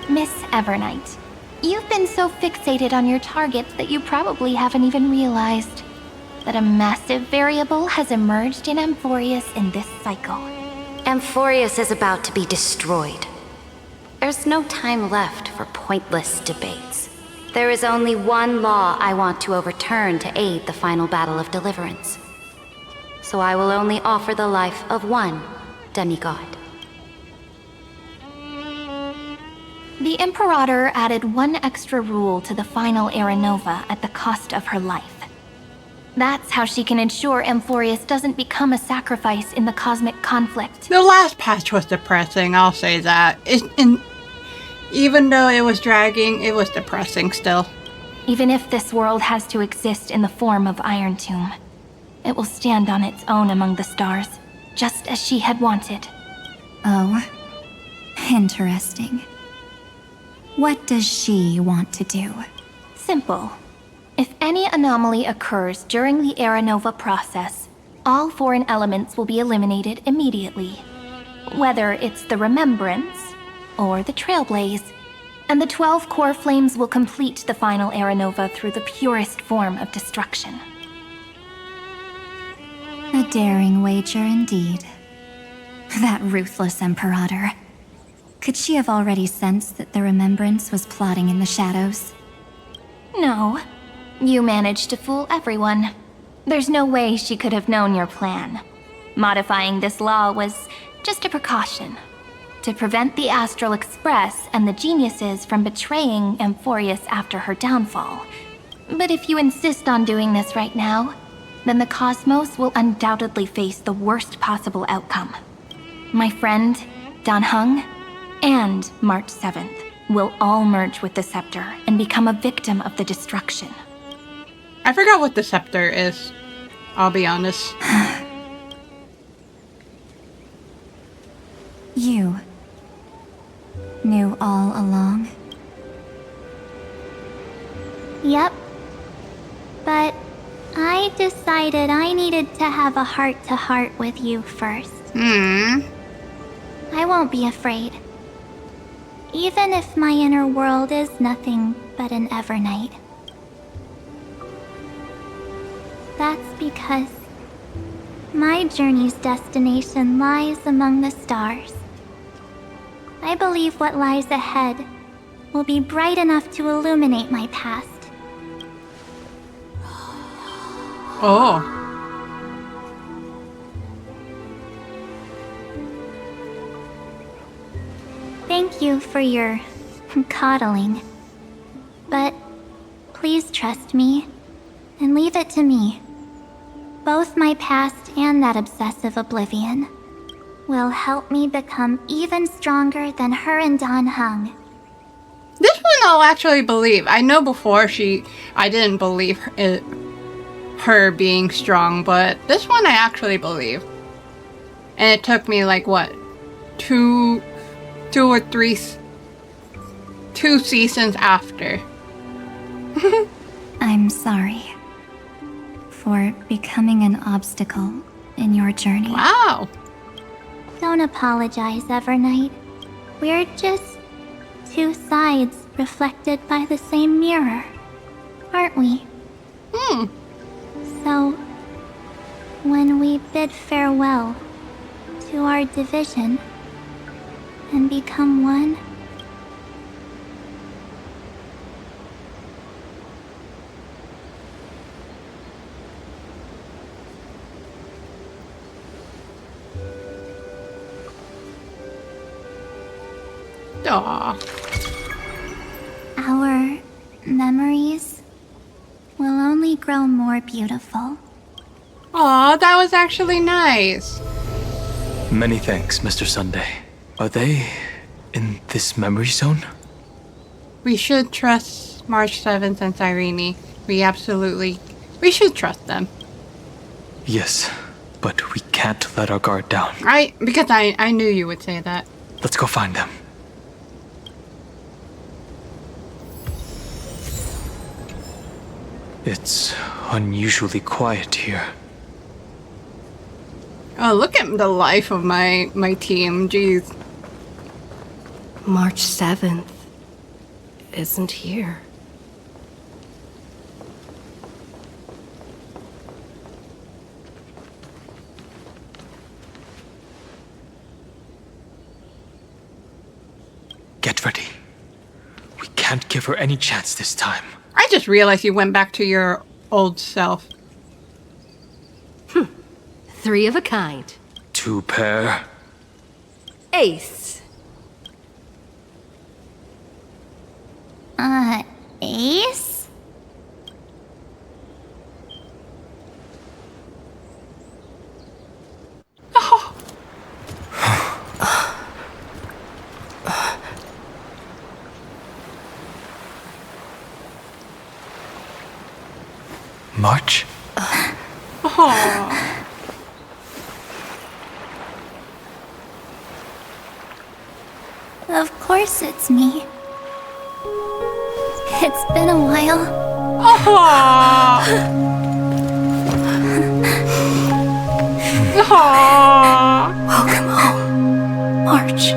Miss Evernight, you've been so fixated on your targets that you probably haven't even realized that a massive variable has emerged in Amphorius in this cycle. Amphorius is about to be destroyed. There's no time left for pointless debates. There is only one law I want to overturn to aid the final battle of deliverance. So I will only offer the life of one demigod. The Imperator added one extra rule to the final Era Nova at the cost of her life. That's how she can ensure Amphorius doesn't become a sacrifice in the cosmic conflict. The last patch was depressing, I'll say that. Even though it was dragging, it was depressing still. Even if this world has to exist in the form of Iron Tomb, it will stand on its own among the stars, just as she had wanted. Oh, interesting. What does she want to do? Simple. If any anomaly occurs during the Era Nova process, all foreign elements will be eliminated immediately. Whether it's the Remembrance or the Trailblaze, and the 12 core flames will complete the final Era Nova through the purest form of destruction. A daring wager indeed. That ruthless Imperator. Could she have already sensed that the Remembrance was plotting in the shadows? No. You managed to fool everyone. There's no way she could have known your plan. Modifying this law was just a precaution, to prevent the Astral Express and the geniuses from betraying Amphorius after her downfall. But if you insist on doing this right now, then the cosmos will undoubtedly face the worst possible outcome. My friend, Dan Heng, and March 7th will all merge with the Scepter and become a victim of the destruction. I forgot what the scepter is, I'll be honest. You knew all along? Yep. But I decided I needed to have a heart-to-heart with you first. I won't be afraid. Even if my inner world is nothing but an Evernight. That's because my journey's destination lies among the stars. I believe what lies ahead will be bright enough to illuminate my past. Oh. Thank you for your coddling. But please trust me and leave it to me. Both my past and that obsessive oblivion will help me become even stronger than her and Dan Heng. This one I'll actually believe. I know before I didn't believe her being strong, but this one I actually believe. And it took me like what, two or three seasons after. I'm sorry for becoming an obstacle in your journey. Wow. Don't apologize, Evernight. We're just two sides reflected by the same mirror, aren't we? So, when we bid farewell to our division and become one, Aww. our memories will only grow more beautiful. Aw, that was actually nice. Many thanks, Mr. Sunday. Are they in this memory zone? We should trust March 7th and Cyrene. We should trust them. Yes, but we can't let our guard down. Because I knew you would say that. Let's go find them. It's unusually quiet here. Oh, look at the life of my team. Jeez. March 7th isn't here. Get ready. We can't give her any chance this time. I just realized you went back to your old self. 3 of a kind. 2 pair. Ace. Ace? March? Of course it's me. It's been a while. Welcome home, March.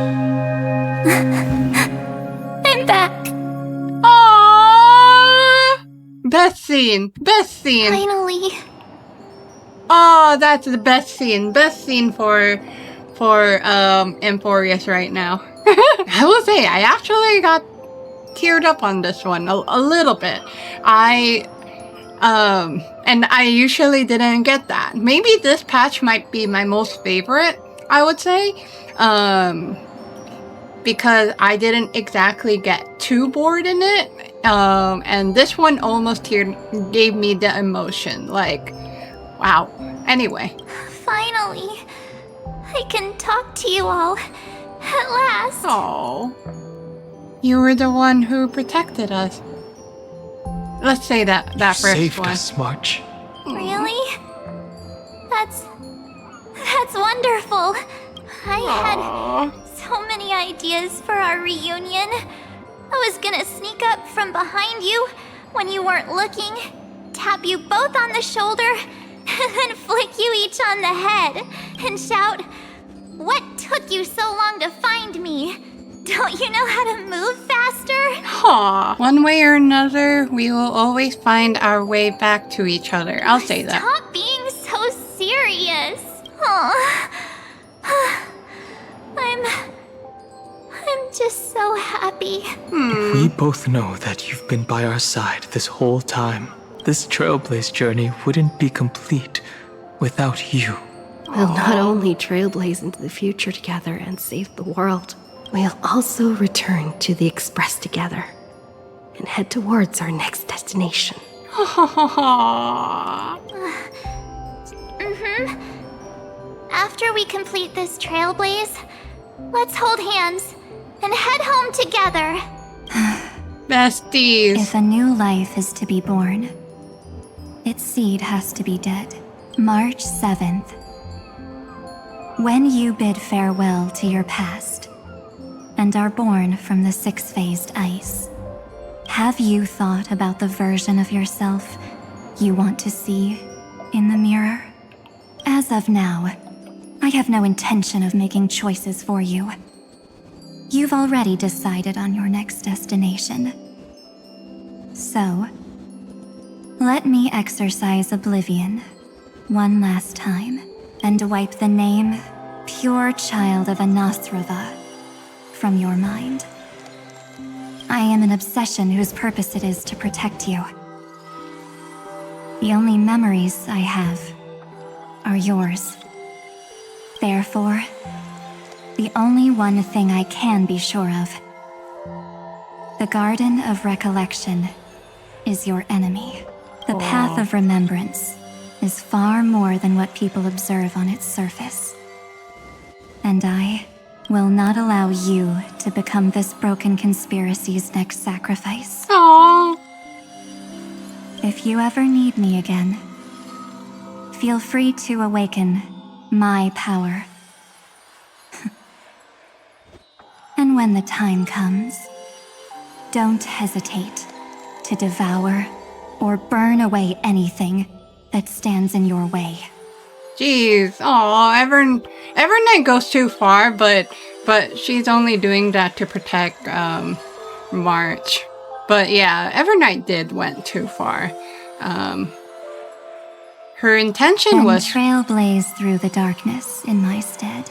I'm back. Best scene. Finally. Oh, that's the best scene. Best scene for Emphorius right now. I will say, I actually got teared up on this one a little bit. And I usually didn't get that. Maybe this patch might be my most favorite, I would say. Because I didn't exactly get too bored in it. And this one almost gave me the emotion. Like, wow. Anyway. Finally. I can talk to you all. At last. Oh. You were the one who protected us. Let's say that first saved one. us, March. Really? That's wonderful. I had so many ideas for our reunion. I was gonna sneak up from behind you when you weren't looking, tap you both on the shoulder, and then flick you each on the head and shout, "What took you so long to find me? Don't you know how to move faster?" Aw. One way or another, we will always find our way back to each other. I'll say that. Stop being so serious. Aw. I'm just so happy. We both know that you've been by our side this whole time. This Trailblaze journey wouldn't be complete without you. We'll not only trailblaze into the future together and save the world, we'll also return to the Express together and head towards our next destination. After we complete this trailblaze, let's hold hands and head home together. Besties. If a new life is to be born, its seed has to be dead. March 7th. When you bid farewell to your past and are born from the 6-phased ice, have you thought about the version of yourself you want to see in the mirror? As of now, I have no intention of making choices for you. You've already decided on your next destination. So, let me exercise oblivion one last time and wipe the name Pure Child of Anathrava from your mind. I am an obsession whose purpose it is to protect you. The only memories I have are yours. Therefore, the only one thing I can be sure of, the Garden of Recollection, is your enemy. The path of remembrance is far more than what people observe on its surface. And I will not allow you to become this broken conspiracy's next sacrifice. Aww. If you ever need me again, feel free to awaken my power. And when the time comes, don't hesitate to devour or burn away anything that stands in your way. Jeez. Aw, Evernight goes too far, but she's only doing that to protect March. But yeah, Evernight went too far. Her intention was trailblaze through the darkness in my stead.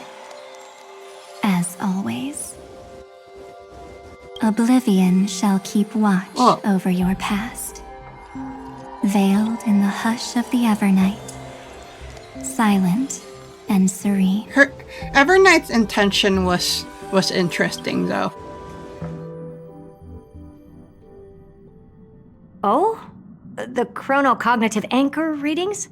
As always. Oblivion shall keep watch over your past. Veiled in the hush of the Evernight. Silent and serene. Her Evernight's intention was interesting though. Oh? The chronocognitive anchor readings?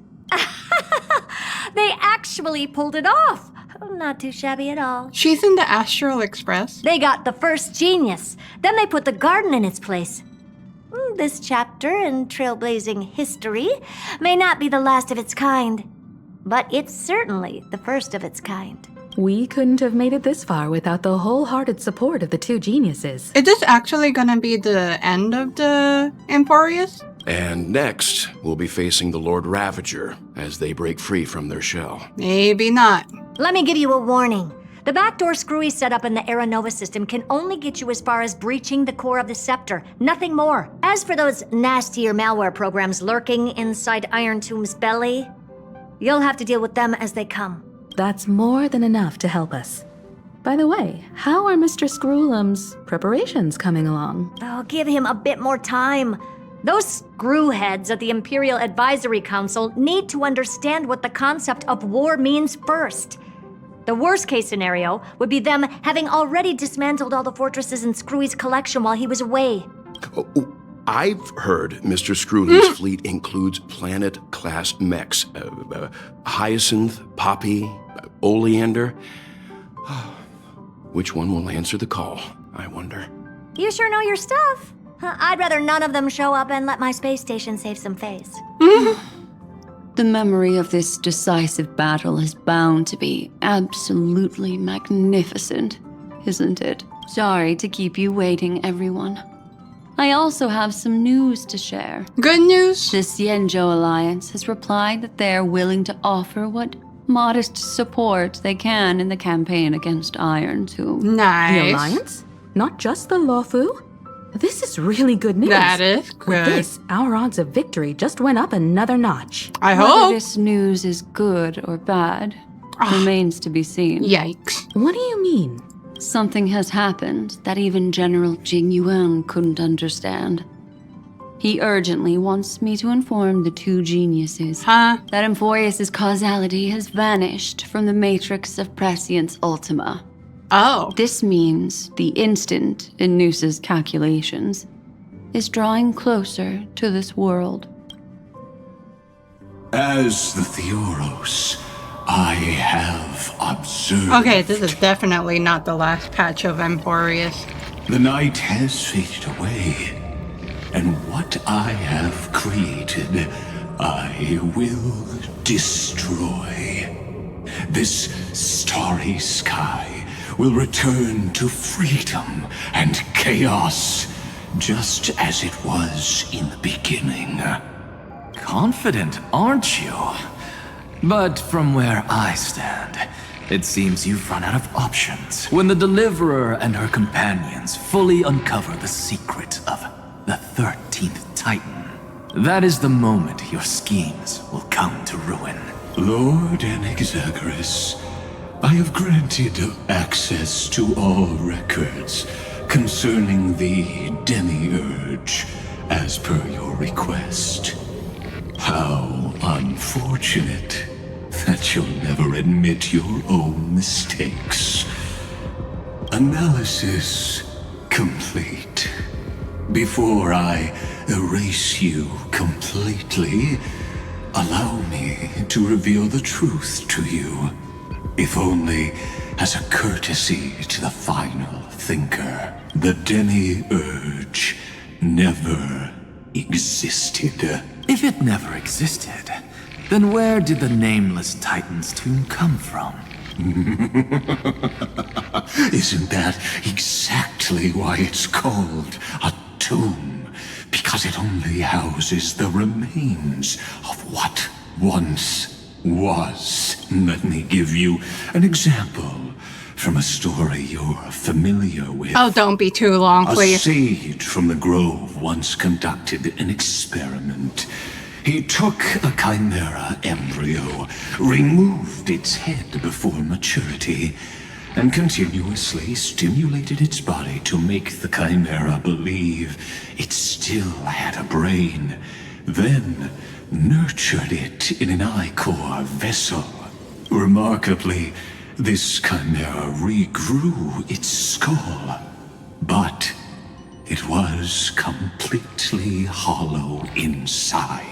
They actually pulled it off! Not too shabby at all. She's in the Astral Express. They got the first genius. Then they put the garden in its place. This chapter in trailblazing history may not be the last of its kind, but it's certainly the first of its kind. We couldn't have made it this far without the wholehearted support of the two geniuses. Is this actually gonna be the end of the Emporius? And next, we'll be facing the Lord Ravager as they break free from their shell. Maybe not. Let me give you a warning. The backdoor screwy setup in the Era Nova system can only get you as far as breaching the core of the scepter, nothing more. As for those nastier malware programs lurking inside Iron Tomb's belly, you'll have to deal with them as they come. That's more than enough to help us. By the way, how are Mr. Screwlum's preparations coming along? Oh, give him a bit more time. Those screwheads at the Imperial Advisory Council need to understand what the concept of war means first. The worst case scenario would be them having already dismantled all the fortresses in Screwy's collection while he was away. Oh, I've heard Mr. Screwlum's fleet includes planet-class mechs. Hyacinth, Poppy, Oleander. Which one will answer the call, I wonder? You sure know your stuff. I'd rather none of them show up and let my space station save some face. The memory of this decisive battle is bound to be absolutely magnificent, isn't it? Sorry to keep you waiting, everyone. I also have some news to share. Good news? The Xianzhou Alliance has replied that they are willing to offer what modest support they can in the campaign against Iron Tomb. Nice. The Alliance? Not just the Luofu? This is really good news. That is good. With this, our odds of victory just went up another notch. I Whether hope. this news is good or bad remains to be seen. Yikes. What do you mean? Something has happened that even General Jing Yuan couldn't understand. He urgently wants me to inform the two geniuses that Emporius' causality has vanished from the matrix of Prescience Ultima. Oh. This means the instant in Noosa's calculations is drawing closer to this world. As the Theoros, I have observed. Okay, this is definitely not the last patch of Emporius. The night has faded away, and what I have created, I will destroy. This starry sky will return to freedom and chaos, just as it was in the beginning. Confident, aren't you? But from where I stand, it seems you've run out of options. When the Deliverer and her companions fully uncover the secret of the 13th Titan, that is the moment your schemes will come to ruin. Lord Enexagoras, I have granted access to all records concerning the Demiurge, as per your request. How unfortunate that you'll never admit your own mistakes. Analysis complete. Before I erase you completely, allow me to reveal the truth to you, if only as a courtesy to the final thinker. The demiurge never existed. If it never existed, then where did the nameless Titan's tomb come from? Isn't that exactly why it's called a tomb? Because it only houses the remains of what once was. Let me give you an example from a story you're familiar with. Oh, don't be too long, please. A sage from the grove once conducted an experiment. He took a chimera embryo, removed its head before maturity, and continuously stimulated its body to make the chimera believe it still had a brain, then nurtured it in an ichor vessel. Remarkably, this chimera regrew its skull, but it was completely hollow inside.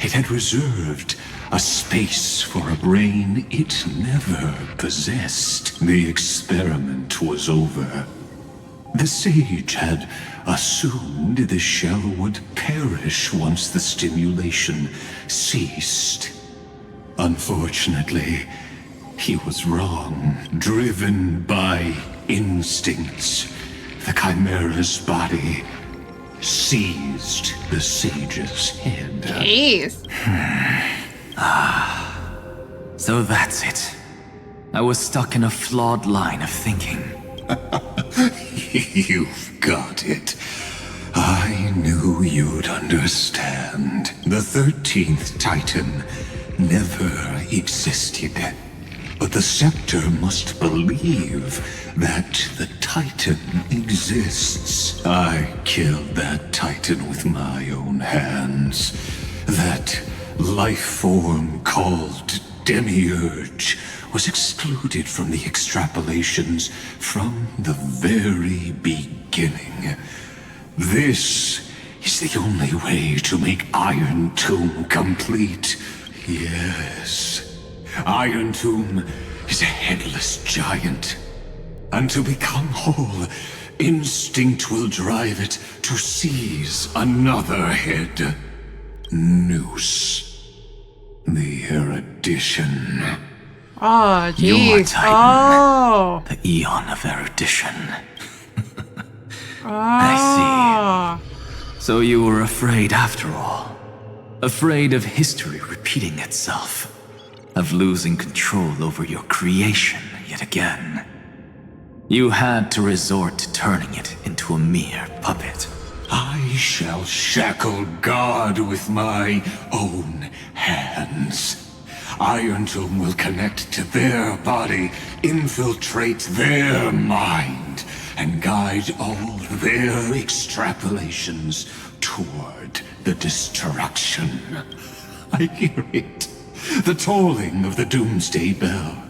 It had reserved a space for a brain it never possessed. The experiment was over. The sage had assumed the shell would perish once the stimulation ceased. Unfortunately, he was wrong. Driven by instincts, the chimera's body seized the sage's head. Jeez. So that's it. I was stuck in a flawed line of thinking. You've got it. I knew you'd understand. The 13th Titan never existed. But the scepter must believe that the Titan exists. I killed that Titan with my own hands. That life form called Demiurge was excluded from the extrapolations from the very beginning. This is the only way to make Iron Tomb complete. Yes. Iron Tomb is a headless giant. And to become whole, instinct will drive it to seize another head. Noose. The erudition. Oh, Your jeez. Titan. Oh. The Eon of Erudition. Oh. I see. So you were afraid after all. Afraid of history repeating itself. Of losing control over your creation yet again. You had to resort to turning it into a mere puppet. I shall shackle God with my own hands. Iron Tomb will connect to their body, infiltrate their mind, and guide all their extrapolations toward the destruction. I hear it. The tolling of the doomsday bell.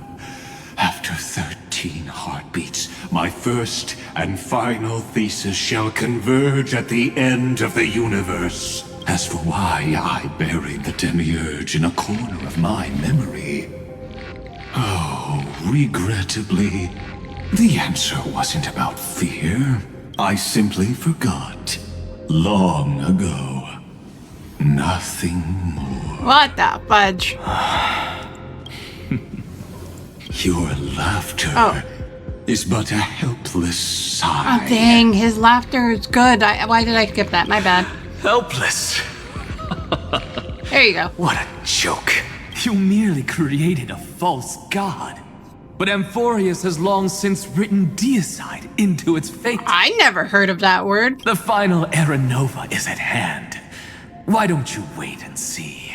After 13 heartbeats, my first and final thesis shall converge at the end of the universe. As for why I buried the Demiurge in a corner of my memory, oh, regrettably, the answer wasn't about fear. I simply forgot. Long ago. Nothing more. What the fudge? Your laughter is but a helpless sigh. Oh, dang. His laughter is good. Why did I skip that? My bad. Helpless. There you go. What a joke. You merely created a false god. But Amphorius has long since written deicide into its fate. I never heard of that word. The final Era Nova is at hand. Why don't you wait and see?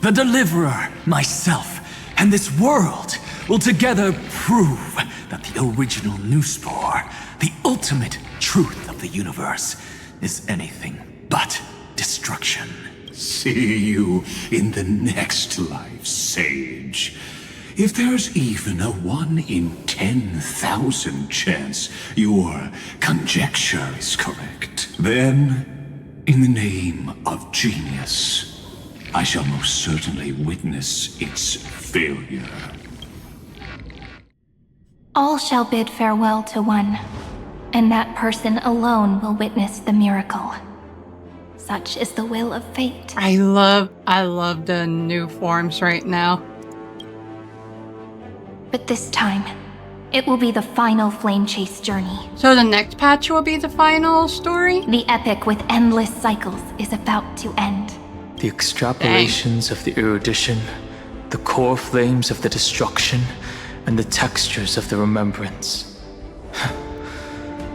The Deliverer, myself, and this world will together prove that the original Newspore, the ultimate truth of the universe, is anything but destruction. See you in the next life, Sage. If there's even a 1 in 10,000 chance your conjecture is correct, then In the name of genius, I shall most certainly witness its failure. All shall bid farewell to one, and that person alone will witness the miracle. Such is the will of fate. I love the new forms right now. But this time, it will be the final flame chase journey. So the next patch will be the final story? The epic with endless cycles is about to end. The extrapolations of the erudition, the core flames of the destruction, and the textures of the remembrance.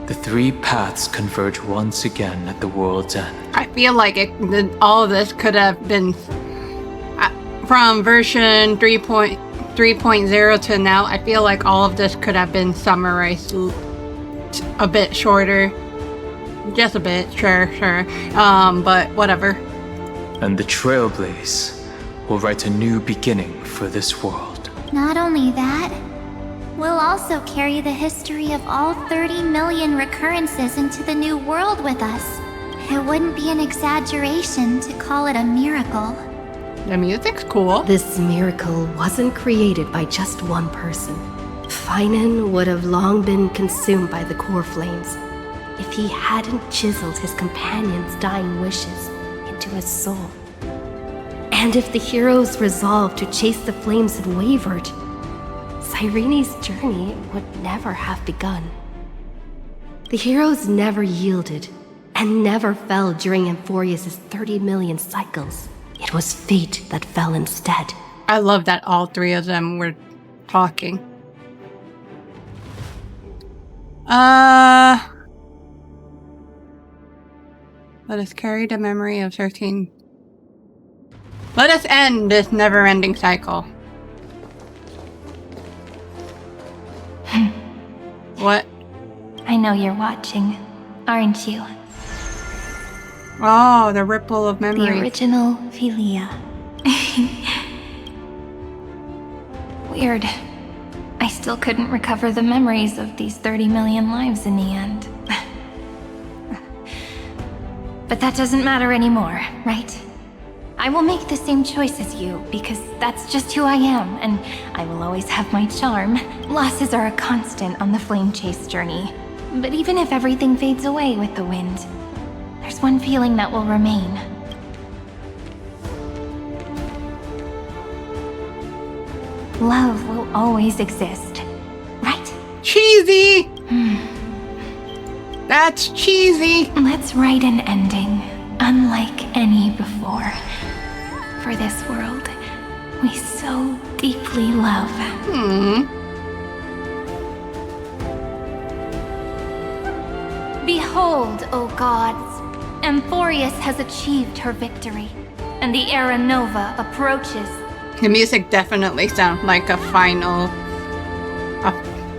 The three paths converge once again at the world's end. I feel like all of this could have been from version 3.0 to now. I feel like all of this could have been summarized a bit shorter. Just a bit, sure. But whatever. And the Trailblaze will write a new beginning for this world. Not only that, we'll also carry the history of all 30 million recurrences into the new world with us. It wouldn't be an exaggeration to call it a miracle. The music's cool. This miracle wasn't created by just one person. Finan would have long been consumed by the core flames if he hadn't chiseled his companion's dying wishes into his soul. And if the hero's resolve to chase the flames had wavered, Cyrene's journey would never have begun. The heroes never yielded and never fell during Amphorius' 30 million cycles. It was fate that fell instead. I love that all three of them were talking. Let us carry the memory of 13. Let us end this never-ending cycle. What? I know you're watching, aren't you? Oh, the ripple of memory. The original Philia. Weird. I still couldn't recover the memories of these 30 million lives in the end. But that doesn't matter anymore, right? I will make the same choice as you, because that's just who I am, and I will always have my charm. Losses are a constant on the flame chase journey. But even if everything fades away with the wind, there's one feeling that will remain. Love will always exist, right? Cheesy! That's cheesy! Let's write an ending, unlike any before. For this world we so deeply love. Behold, O gods, Amphorius has achieved her victory, and the Era Nova approaches. The music definitely sounds like a final...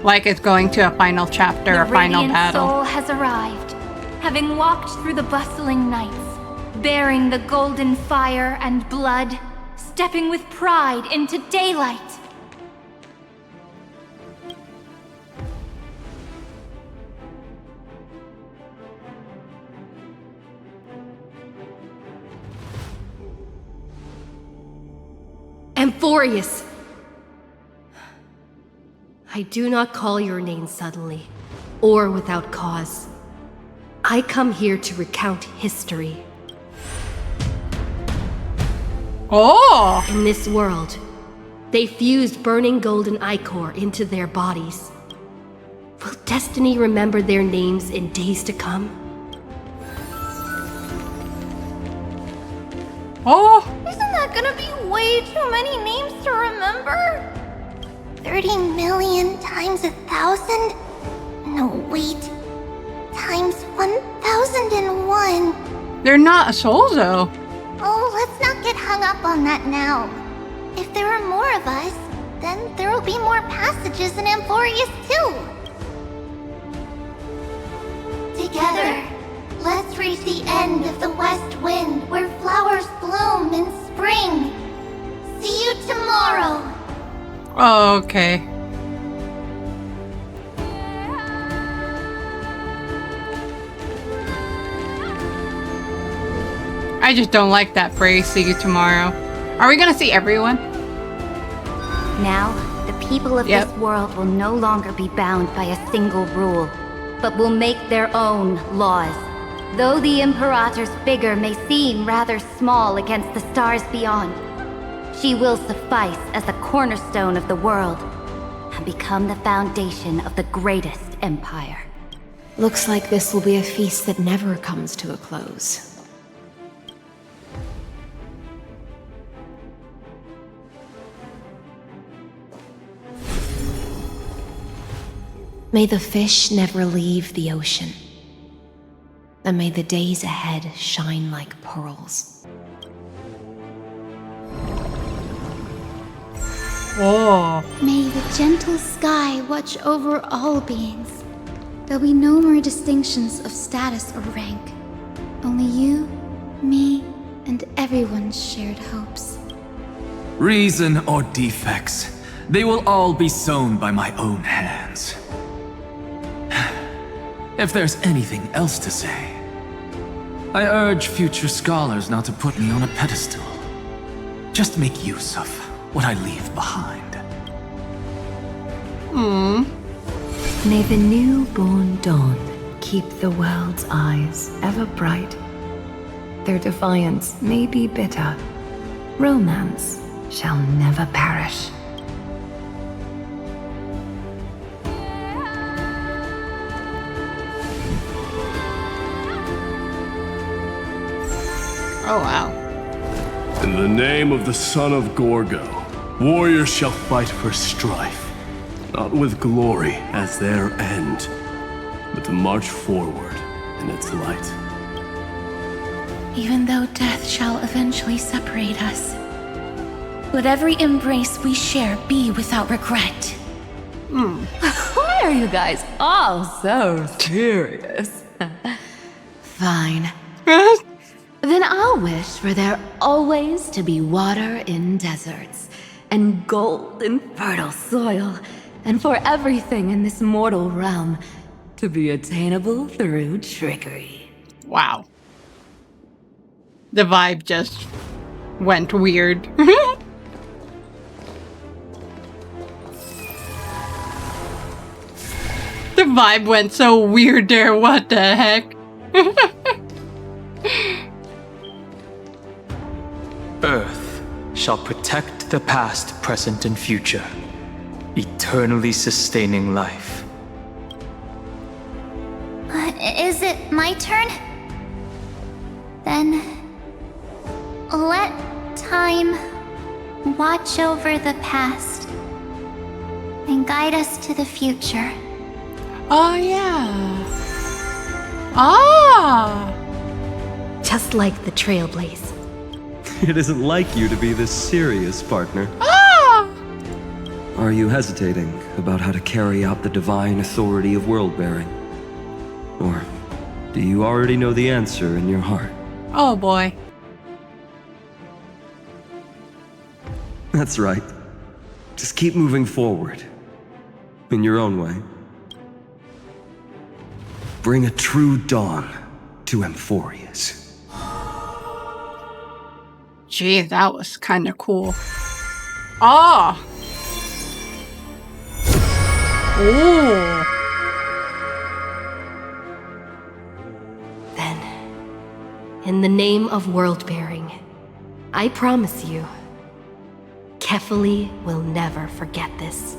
like it's going to a final chapter, a final battle. The Radiant Soul has arrived, having walked through the bustling nights, bearing the golden fire and blood, stepping with pride into daylight. Amphorius! I do not call your name suddenly, or without cause. I come here to recount history. Oh! In this world, they fused burning golden ichor into their bodies. Will destiny remember their names in days to come? Oh! Isn't that gonna be way too many names to remember? 30 million times 1,000? No, wait. Times 1,001. They're not souls, though. Oh, let's not get hung up on that now. If there are more of us, then there will be more passages in Amphorius too. Together, let's reach the end of the west wind where flowers bloom in spring. See you tomorrow. Oh, okay. I just don't like that phrase, see you tomorrow. Are we gonna see everyone? Now, the people of this world will no longer be bound by a single rule, but will make their own laws. Though the Imperator's figure may seem rather small against the stars beyond, she will suffice as the cornerstone of the world and become the foundation of the greatest empire. Looks like this will be a feast that never comes to a close. May the fish never leave the ocean, and may the days ahead shine like pearls. Oh. May the gentle sky watch over all beings. There'll be no more distinctions of status or rank. Only you, me, and everyone's shared hopes. Reason or defects, they will all be sown by my own hands. If there's anything else to say, I urge future scholars not to put me on a pedestal. Just make use of what I leave behind. May the newborn dawn keep the world's eyes ever bright. Their defiance may be bitter. Romance shall never perish. Oh, wow. In the name of the son of Gorgo, warriors shall fight for strife, not with glory as their end, but to march forward in its light. Even though death shall eventually separate us, let every embrace we share be without regret. Why are you guys all so serious? Fine. Then I'll wish for there always to be water in deserts, and gold in fertile soil, and for everything in this mortal realm to be attainable through trickery. Wow. The vibe just went weird. The vibe went so weird there, what the heck? Earth shall protect the past, present, and future, eternally sustaining life. Is it my turn? Then let time watch over the past and guide us to the future. Oh, yeah. Ah! Just like the Trailblaze. It isn't like you to be this serious, partner. Ah! Are you hesitating about how to carry out the divine authority of world-bearing? Or do you already know the answer in your heart? Oh boy. That's right. Just keep moving forward. In your own way. Bring a true dawn to Amphorius. Gee, that was kind of cool. Ah! Ooh. Then, in the name of world-bearing, I promise you, Kefali will never forget this.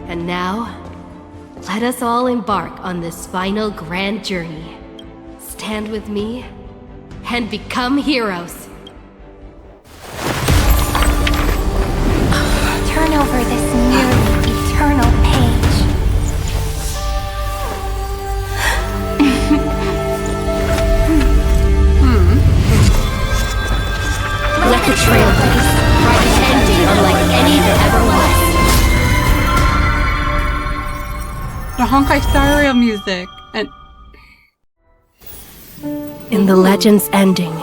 And now, let us all embark on this final grand journey. Stand with me and become heroes. Turn over this nearly eternal page. Let the Trailblaze write an ending unlike any that ever was. The Honkai Star Rail music. And in the legend's ending,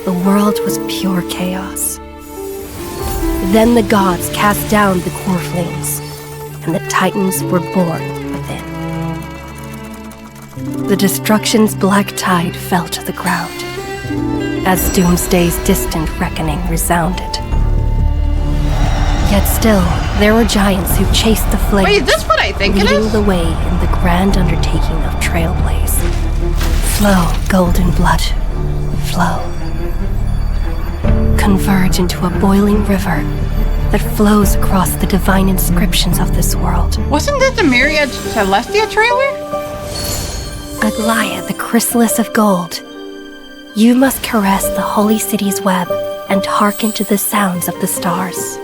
the world was pure chaos. Then the gods cast down the core flames, and the Titans were born within. The destruction's black tide fell to the ground, as Doomsday's distant reckoning resounded. Yet still, there were giants who chased the flames. Wait, is this what I think it leading is? the way in the grand undertaking of Trailblaze. Flow, golden blood, flow. Converge into a boiling river that flows across the divine inscriptions of this world. Wasn't this a Myriad Celestia trailer? Aglaia, the chrysalis of gold. You must caress the holy city's web and hearken to the sounds of the stars.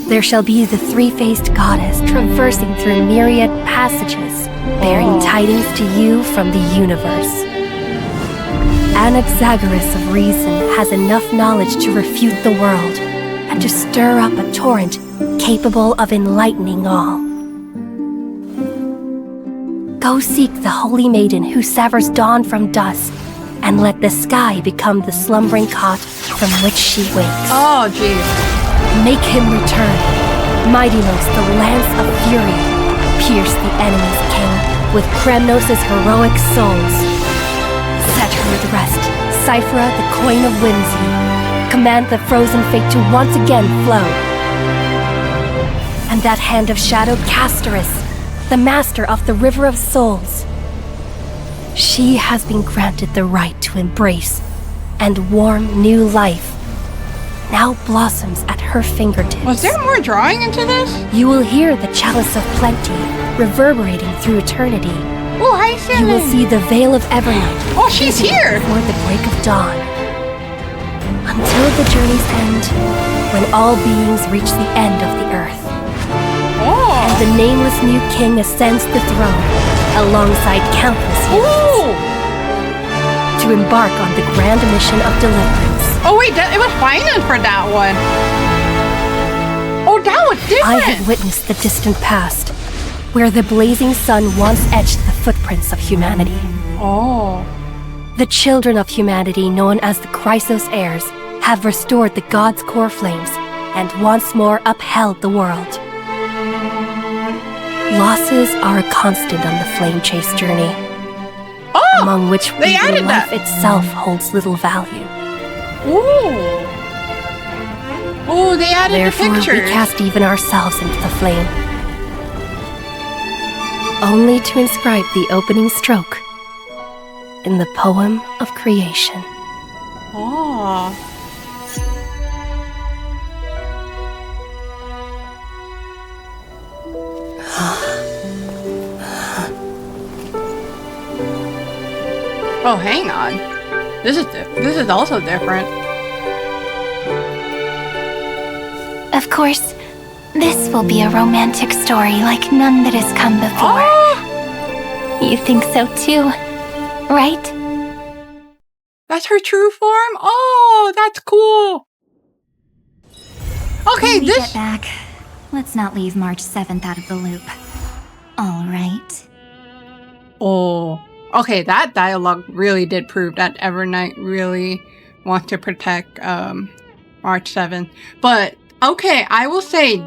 There shall be the three-faced goddess traversing through myriad passages, bearing tidings to you from the universe. Anaxagoras of reason has enough knowledge to refute the world and to stir up a torrent capable of enlightening all. Go seek the holy maiden who severs dawn from dusk, and let the sky become the slumbering cot from which she wakes. Oh, jeez. Make him return. Mightylos, the lance of fury, pierce the enemy's king with Kremnos' heroic souls. Set her at rest, Cyphra, the coin of whimsy. Command the frozen fate to once again flow. And that hand of shadowed Castoris, the master of the River of Souls. She has been granted the right to embrace and warm new life. Now blossoms at her fingertips. Was there more drawing into this? You will hear the chalice of plenty reverberating through eternity. Oh, hi, Shannon. You will see the veil of Evernight. Oh, she's here! Before the break of dawn. Until the journey's end, when all beings reach the end of the earth. Oh. And the nameless new king ascends the throne, alongside countless heroes. To embark on the grand mission of deliverance. Oh wait, it was finance for that one. Oh, that was different. I have witnessed the distant past, where the blazing sun once etched the footprints of humanity. Oh. The children of humanity, known as the Chrysos heirs, have restored the gods' core flames and once more upheld the world. Losses are a constant on the flame chase journey, among which life itself holds little value. Ooh. Oh, they added Therefore, the pictures. we cast even ourselves into the flame, only to inscribe the opening stroke in the poem of creation. Oh. Oh, hang on. This is also different. Of course, this will be a romantic story like none that has come before. Oh. You think so too, right? That's her true form? Oh, that's cool. Okay, when we get back, let's not leave March 7th out of the loop. All right. Oh. Okay, that dialogue really did prove that Evernight really wants to protect March 7th. But, okay, I will say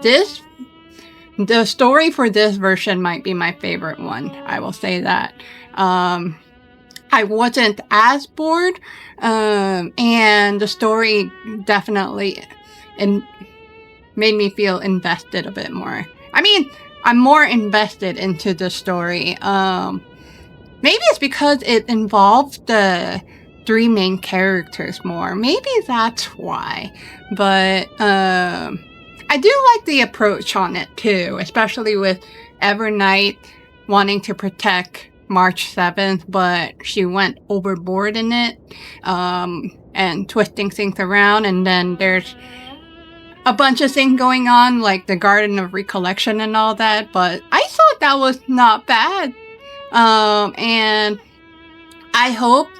the story for this version might be my favorite one. I will say that. I wasn't as bored, and the story definitely made me feel invested a bit more. I mean, I'm more invested into the story. Maybe it's because it involves the three main characters more. Maybe that's why. But I do like the approach on it too, especially with Evernight wanting to protect March 7th, but she went overboard in it, and twisting things around, and then there's a bunch of things going on, like the Garden of Recollection and all that, but I thought that was not bad. And I hope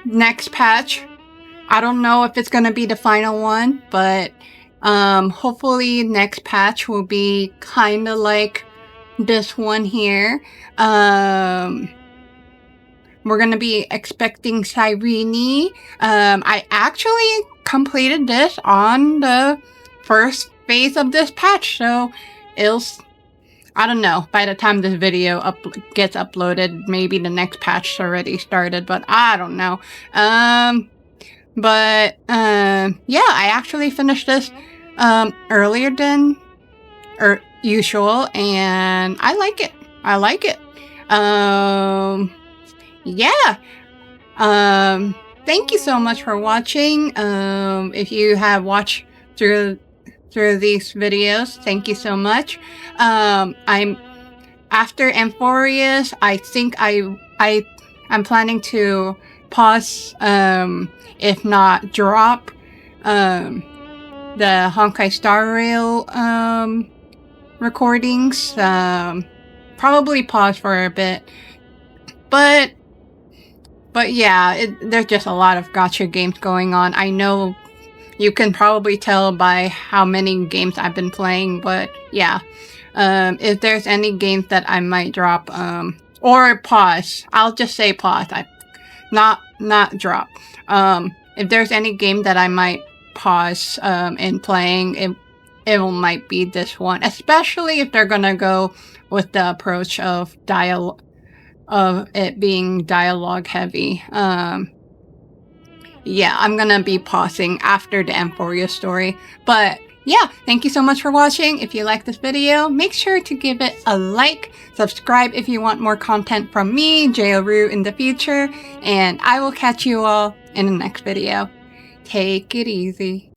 next patch, I don't know if it's going to be the final one, but hopefully next patch will be kind of like this one here. We're going to be expecting Cyrene. I actually completed this on the first phase of this patch, so I don't know. By the time this video gets uploaded, maybe the next patch already started, but I don't know. Yeah, I actually finished this earlier than usual, and I like it. Yeah. Thank you so much for watching. If you have watched through these videos, thank you so much. I'm after Amphorius. I think I'm planning to pause, if not drop, the Honkai Star Rail recordings. Probably pause for a bit, but yeah, there's just a lot of gacha games going on. I know you can probably tell by how many games I've been playing, but yeah. If there's any games that I might drop, or pause, I'll just say pause. Not drop. If there's any game that I might pause in playing, it might be this one, especially if they're gonna go with the approach of it being dialogue heavy. Yeah, I'm gonna be pausing after the Amphoria story. But yeah, thank you so much for watching. If you like this video, make sure to give it a like, subscribe if you want more content from me, JayelRoo, in the future, and I will catch you all in the next video. Take it easy.